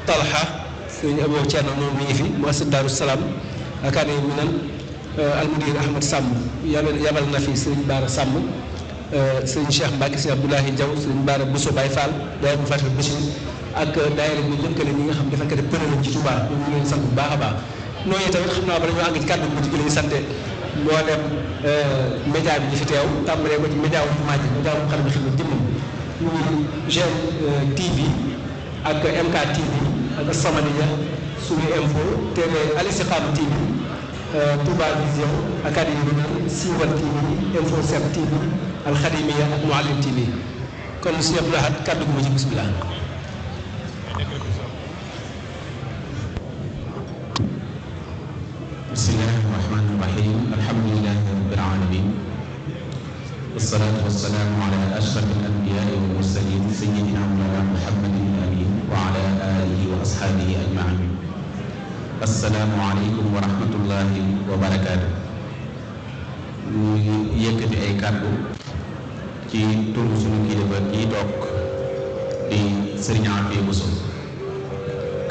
Talha sëñ Abo Thierno moom mi ngi fi mu asad Daaru Salaam Académie Minan almudir Ahmad Samb yabal na fi sëñ Baara Samb sëñ Cheikh Mbacke sëñ Abdoulahi Diaw sëñ Baara Bousso Baye Fall daayira bu Fatou Bachir ak daayira bu lëkkale ñi nga xam defal ko def pënal ci Touba ñoom ñu leen sant bu baax a baax nooñu tamit xam naa bala ñu àgg ci kàddu bu ci lañu sante mboolem média bi ñu fi teew tàmbalee ko ci média wu maaji média wu xam ne xam ne jëmmam muy Gen TV ak MK TV ak Samaniya Sunu Info TV Al Istikhama TV Touba Vision Académie Minan Siwal TV Info 7 TV Al Khadimiya ak Mouhalim TV kon Sëñ Abdou Lahad kàddu gu ma ci bismillah. bismillahi rahmani rahim alhamdulilahi rabbil alamin wassalatu wassalamu ala ashrafil anbiyai wal mursalin sayyidina mawlana muhammadin amin wa ala alihi wa ashabihi ajmain assalaamu aleykum wa rahmatullahi wa barakaatu. ñu yëkkati ay kàddu ci turu suñu kilifa kii toog di Sëriñ Afia Bousso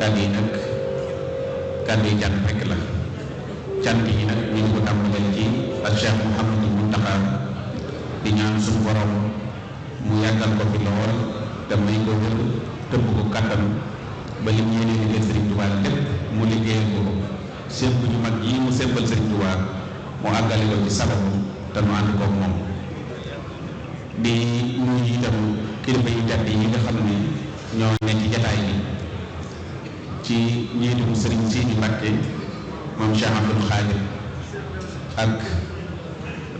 kàddu yi nag kàddu yi jàmm rekk la. cant yi nag ñu ngi ko tàmbalee ci ak Cheikh Mouhamadou Mountakha di ñaan suñu borom mu yàggal ko fi lool te may ko wér tëbb ko kàttan ba lim yéene liggéey Serigne Touba lépp mu liggéeyal ko sémb ñu mag yi mu sémbal Serigne Touba mu àggale ko ci sababu te nu ànd koog moom di nuyu itam kilifa yi tedd yi nga xam ne ñoo ne ci jataay bi ci njiitum Serigne Sidi Mbacké moom Cheikh Abdoul Khadir ak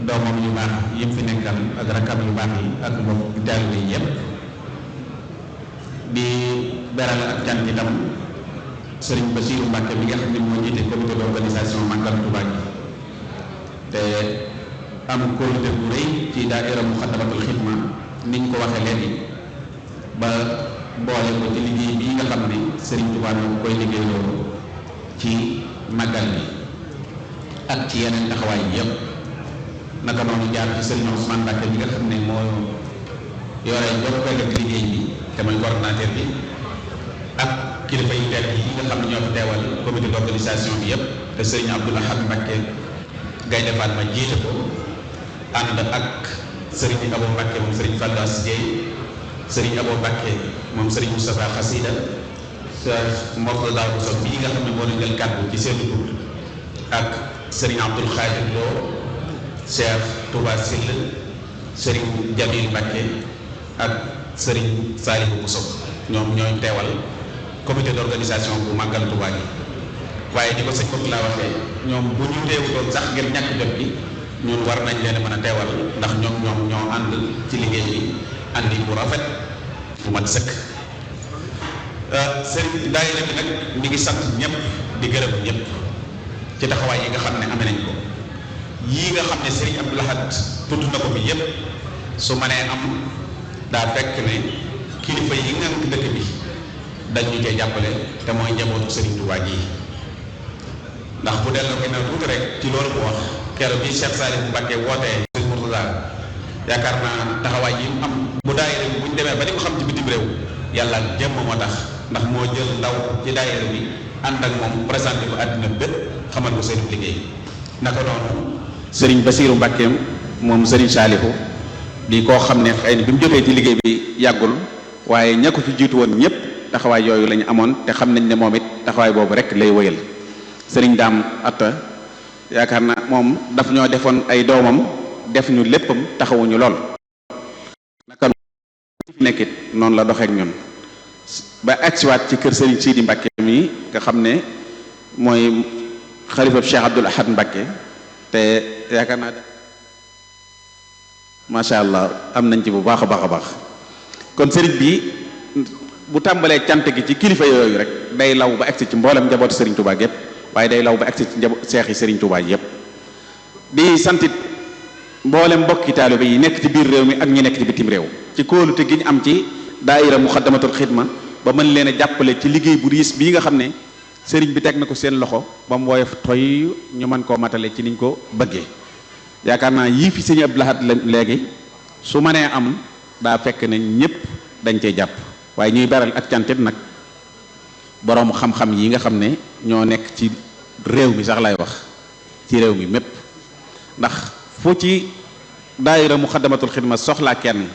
doomam yu baax yi fi nekkal ak rakkam yu baax yi ak mbokk taalibe yi yëpp di beral ak cant itam Serigne Bassirou Mbacké mi nga xam ne moo jiite comité d'organisation Màggal Touba gi te am kóolute bu rëy ci daayira Muxaddamatul Xidma niñ ko waxee léegi ba boole ko ci liggéey bii nga xam ne Serigne Touba moo koy liggéey loolu ci màggal bi ak ci yeneen taxawaay yi yëpp naka noonu jaar ci Serigne Ousmane Mbacké bi nga xam ne moo yore jokkoo ak liggéey bi te mooy coordonnateur bi ak kilifa yi tedd yi nga xam ne ñoo fi teewal comité d'organisation bi yëpp te Serigne Abdou Lahad Mbacké Gaïndé Fatma jiite ko ànd ak Serigne Abo Mbacké moom Serigne Fallou Ass Dieye Serigne Abo Mbacké moom Serigne Moustapha Khassida Mboq Daaw Bousso bii nga xam ne moo leen jël kàddu ci seen tur ak Serigne Abdoul Khadir Lo Cheikh Touba Sill Serigne Jamil Mbacké ak Serigne Salihou Bousso ñoom ñooy teewal comité d'organisation bu màggal Touba gi waaye di ko sëñ Koki laa waxee ñoom bu ñu teewutoon sax ngir ñàkk jot bi ñun war nañ leen mën a teewal ndax ñoom ñoo ànd ci liggéey bi àndi bu rafet bu mat sëkk. Serigne daayira bi nag mi ngi sant ñëpp di gërëm ñëpp ci taxawaay yi nga xam ne amee nañ ko yii nga xam ne Serigne Abdou Lahad tudd na ko bi yëpp su mënee am daa fekk ne kilifa yi nga xam dëkk bi dañu cee jàppale te mooy njabootu Serigne Touba ji ndax bu delloo ginnaaw tuuti rek ci loolu bu wax keroog bi Cheikh Salif Mbacké wootee Serigne Mourtada yaakaar naa taxawaay yi mu am bu daayira bi bu ñu demee ba di ko xam ci bitim réew yàlla jëmm moo tax ndax moo jël ndaw ci daayira bi ànd ak moom présenté ko àddina bépp xamal ko seen liggéey naka noonu Serigne Bassirou Mbacké moom Serigne Salihou di koo xam ne xëy na bi mu jógee ci liggéey bi yàggul waaye ña ko fi jiitu woon ñëpp taxawaay yooyu lañu amoon te xam nañ ne moom it taxawaay boobu rek lay wëyal Serigne Dame Atta yaakaar na moom daf ñoo defoon ay doomam def ñu léppam taxawuñu lool naka nekkit noonu la doxeek ñun ba agsiwaat ci kër Serigne Sidi Mbacke mi nga xam ne mooy xalifa Cheikh Abdoul Ahad Mbacke te yaakaar naa macha allah am nañ ci bu baax a baax a baax kon sëriñ bi bu tàmbalee cant gi ci kilifa yooyu rek day law ba agsi ci mboolem njabootu Serigne Touba gépp waaye day law ba agsi ci seex yi Serigne Touba yépp di santit mboolem mbokki taalibe yi nekk ci biir réew mi ak ñi nekk ci bitim réew ci kóolute gi ñu am ci daayira Muxaddamatul Xidma ba mën leen a jàppale ci liggéey bu riis bii nga xam ne sëriñ bi teg na ko seen loxo ba mu woyof toy ñu mën koo matale ci niñ ko bëggee yaakaar naa yii fi sëñ Abdou Lahad léegi su mënee am daa fekk ne ñëpp dañ cey jàpp waaye ñuy beral ak cantit nag borom xam-xam yi nga xam ne ñoo nekk ci réew mi sax lay wax ci réew mi mépp ndax fu ci daayira Muxaddamatul Xidma soxlaa kenn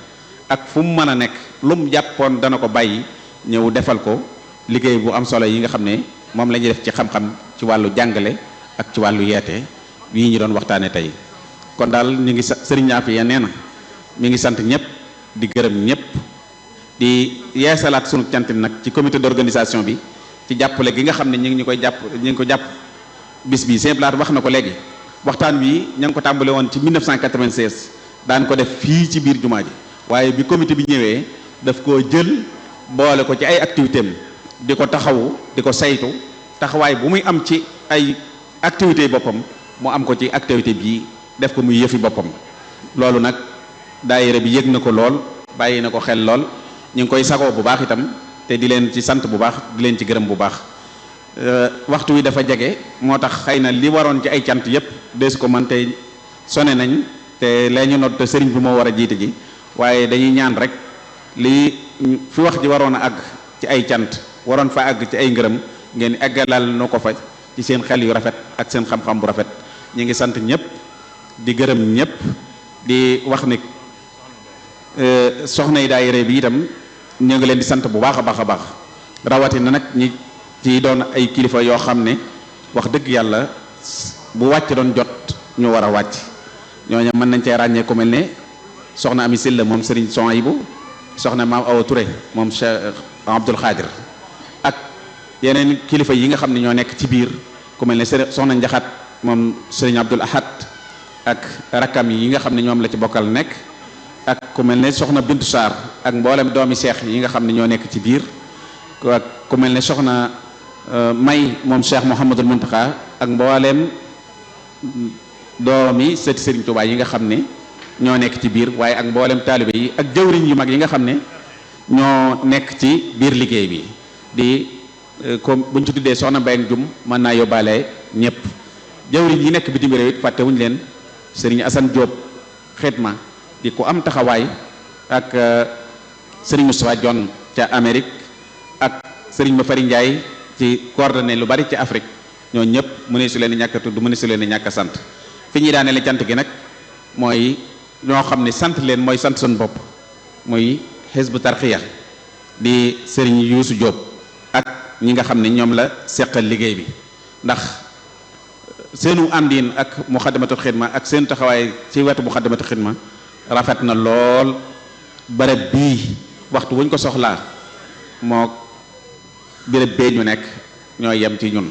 ak fu mu mën a nekk lu mu jàppoon dana ko bàyyi ñëw defal ko liggéey bu am solo yi nga xam ne moom la ñuy def ci xam-xam ci wàllu jàngale ak ci wàllu yeete yii ñu doon waxtaane tey kon daal ñu ngi sëriñ Afia nee na mi ngi sant ñëpp di gërëm ñëpp di yeesalaat sunu cant nag ci comité d'organisation bi ci jàppale gi nga xam ne ñu ngi ko jàpp bis bi Sëñ Blaat wax na ko léegi waxtaan wi ña ngi ko tàmbale woon ci 1996 daan ko def fii ci biir jumaa ji waaye bi comité bi ñëwee daf koo jël boole ko ci ay activité am di ko taxawu di ko saytu taxawaay bu muy am ci ay activité boppam mu am ko ci activité bii def ko muy yëfi boppam loolu nag daayira bi yëg na ko lool bàyyi na ko xel lool ñu ngi koy sagoo bu baax itam te di leen ci sant bu baax di leen ci gërëm bu baax waxtu wi dafa jege moo tax xëy na li waroon ci ay cant yépp dees ko man te sone nañ te la ñu noot te sëriñ bi moo war a jiite ji waaye dañuy ñaan rek lii fi wax ji waroon a àgg ci ay cant waroon fa àgg ci ay ngërëm ngeen eggalal noo ko fa ci seen xel yu rafet ak seen xam-xam bu rafet ñu ngi sant ñëpp di gërëm ñëpp di wax ni soxna yi daayira bi itam ñu ngi leen di sant bu baax a baax a baax rawatina nag ñi ci doon ay kilifa yoo xam ne wax dëgg yàlla bu wàcc doon jot ñu war a wàcc ñooñu mën nañ cee ràññee ku mel ne soxna Ami Silla moom Serigne Souhaïbou soxna Maam Awa Touré moom Cheikh Abdoul Khadir ak yeneen kilifa yi nga xam ne ñoo nekk ci biir ku mel ne soxna Njaxat moom Serigne Abdoul Ahad ak rakkam yi nga xam ne ñoom la ci bokkal nekk ak ku mel ne soxna Bintu Sarr ak mboolem doomi seex yi nga xam ne ñoo nekk ci biir ak ku mel ne soxna May moom Cheikh Mouhamadul Muntaxa ak mboolem doomi sëti Serigne Touba yi nga xam ne ñoo nekk ci biir waaye ak mboolem taalibe yi ak jëwriñ yu mag yi nga xam ne ñoo nekk ci biir liggéey bi di comme buñ ci tuddee soxna Mbayang Jum mën naa yóbbaale ñëpp jëwriñ yi nekk bitim réew it fàttewuñu leen Serigne Assane Diop Xidma di ko am taxawaay ak Serigne Moustapha Dione ca Amérique ak Serigne Mafari Ndiaye ci coordonné lu bari ci Afrique ñoo ñëpp mu ne su leen di ñàkk a tudd mu ne su leen di ñàkk a sant fi ñuy daanele cant gi nag mooy ñoo xam ne sant leen mooy sant suñu bopp muy Hizbu Tarxiya di Serigne Youssou Diop ak ñi nga xam ne ñoom la seqal liggéey bi ndax seenu àndin ak Muxaddamatul Xidma ak seen taxawaay ci wetu Muxaddamatul Xidma rafet na lool barab bii waxtu wuñ ko soxlaa moo béréb bee ñu nekk ñoo yem ci ñun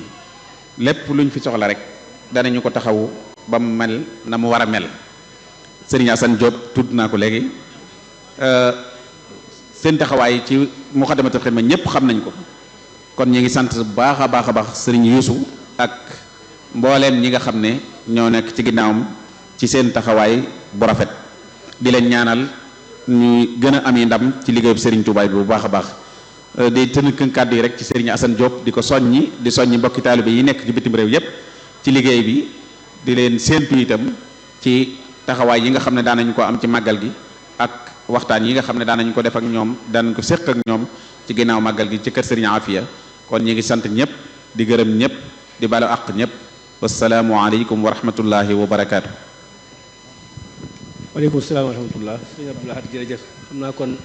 lépp luñ fi soxla rek danañu ko taxawu ba mu mel na mu war a mel Serigne Assane Diop tudd naa ko léegi seen taxawaay ci Muxaddamatul Xidma ñëpp xam nañ ko kon ñu ngi sant bu baax a baax a baax Serigne Youssou ak mbooleem ñi nga xam ne ñoo nekk ci ginnaawam ci seen taxawaay bu rafet di leen ñaanal ñu gën a am yi ndam ci liggéeyu Serigne Touba bi bu baax a baax di tënk kàddu yi rek ci Serigne Assane Diop di ko soññi di soññi mbokki taalibe yi nekk ci bitim réew yépp ci liggéey bi di leen séentu itam ci taxawaay yi nga xam ne daan nañu ko am ci màggal gi ak waxtaan yi nga xam ne daan nañu ko def ak ñoom daan nañu ko séq ak ñoom ci ginnaaw màggal gi ci kër Serigne Afia kon ñu ngi sant ñëpp di gërëm ñëpp di balu àq ñëpp wasalaamu aleykum wa rahmatullahi wa barakaatu. waaleykum salaam wa rahmatullah sëñ Abdou Lahad jërëjëf xam naa kon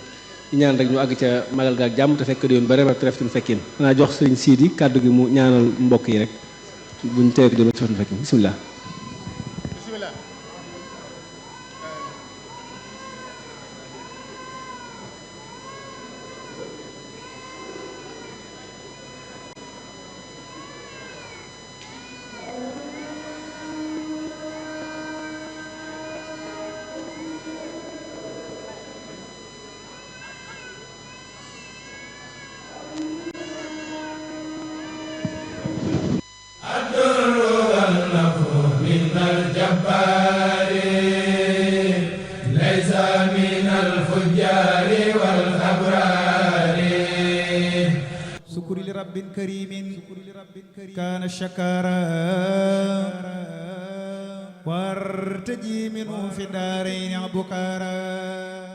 ñaan rek ñu àgg ca magal ga ak jàmm te fekk di yoon ba reba treftin fekkin xanaa jox sëriñ Sidi kàddu gi mu ñaanal mbokk yi rek buñ teew di yoon ba treftin fekkin bisimilah. والنفع من الجبار ليس من الفجار والأبرار شكر لرب كريم كان شكارا وارتجي منه في الدارين بكارا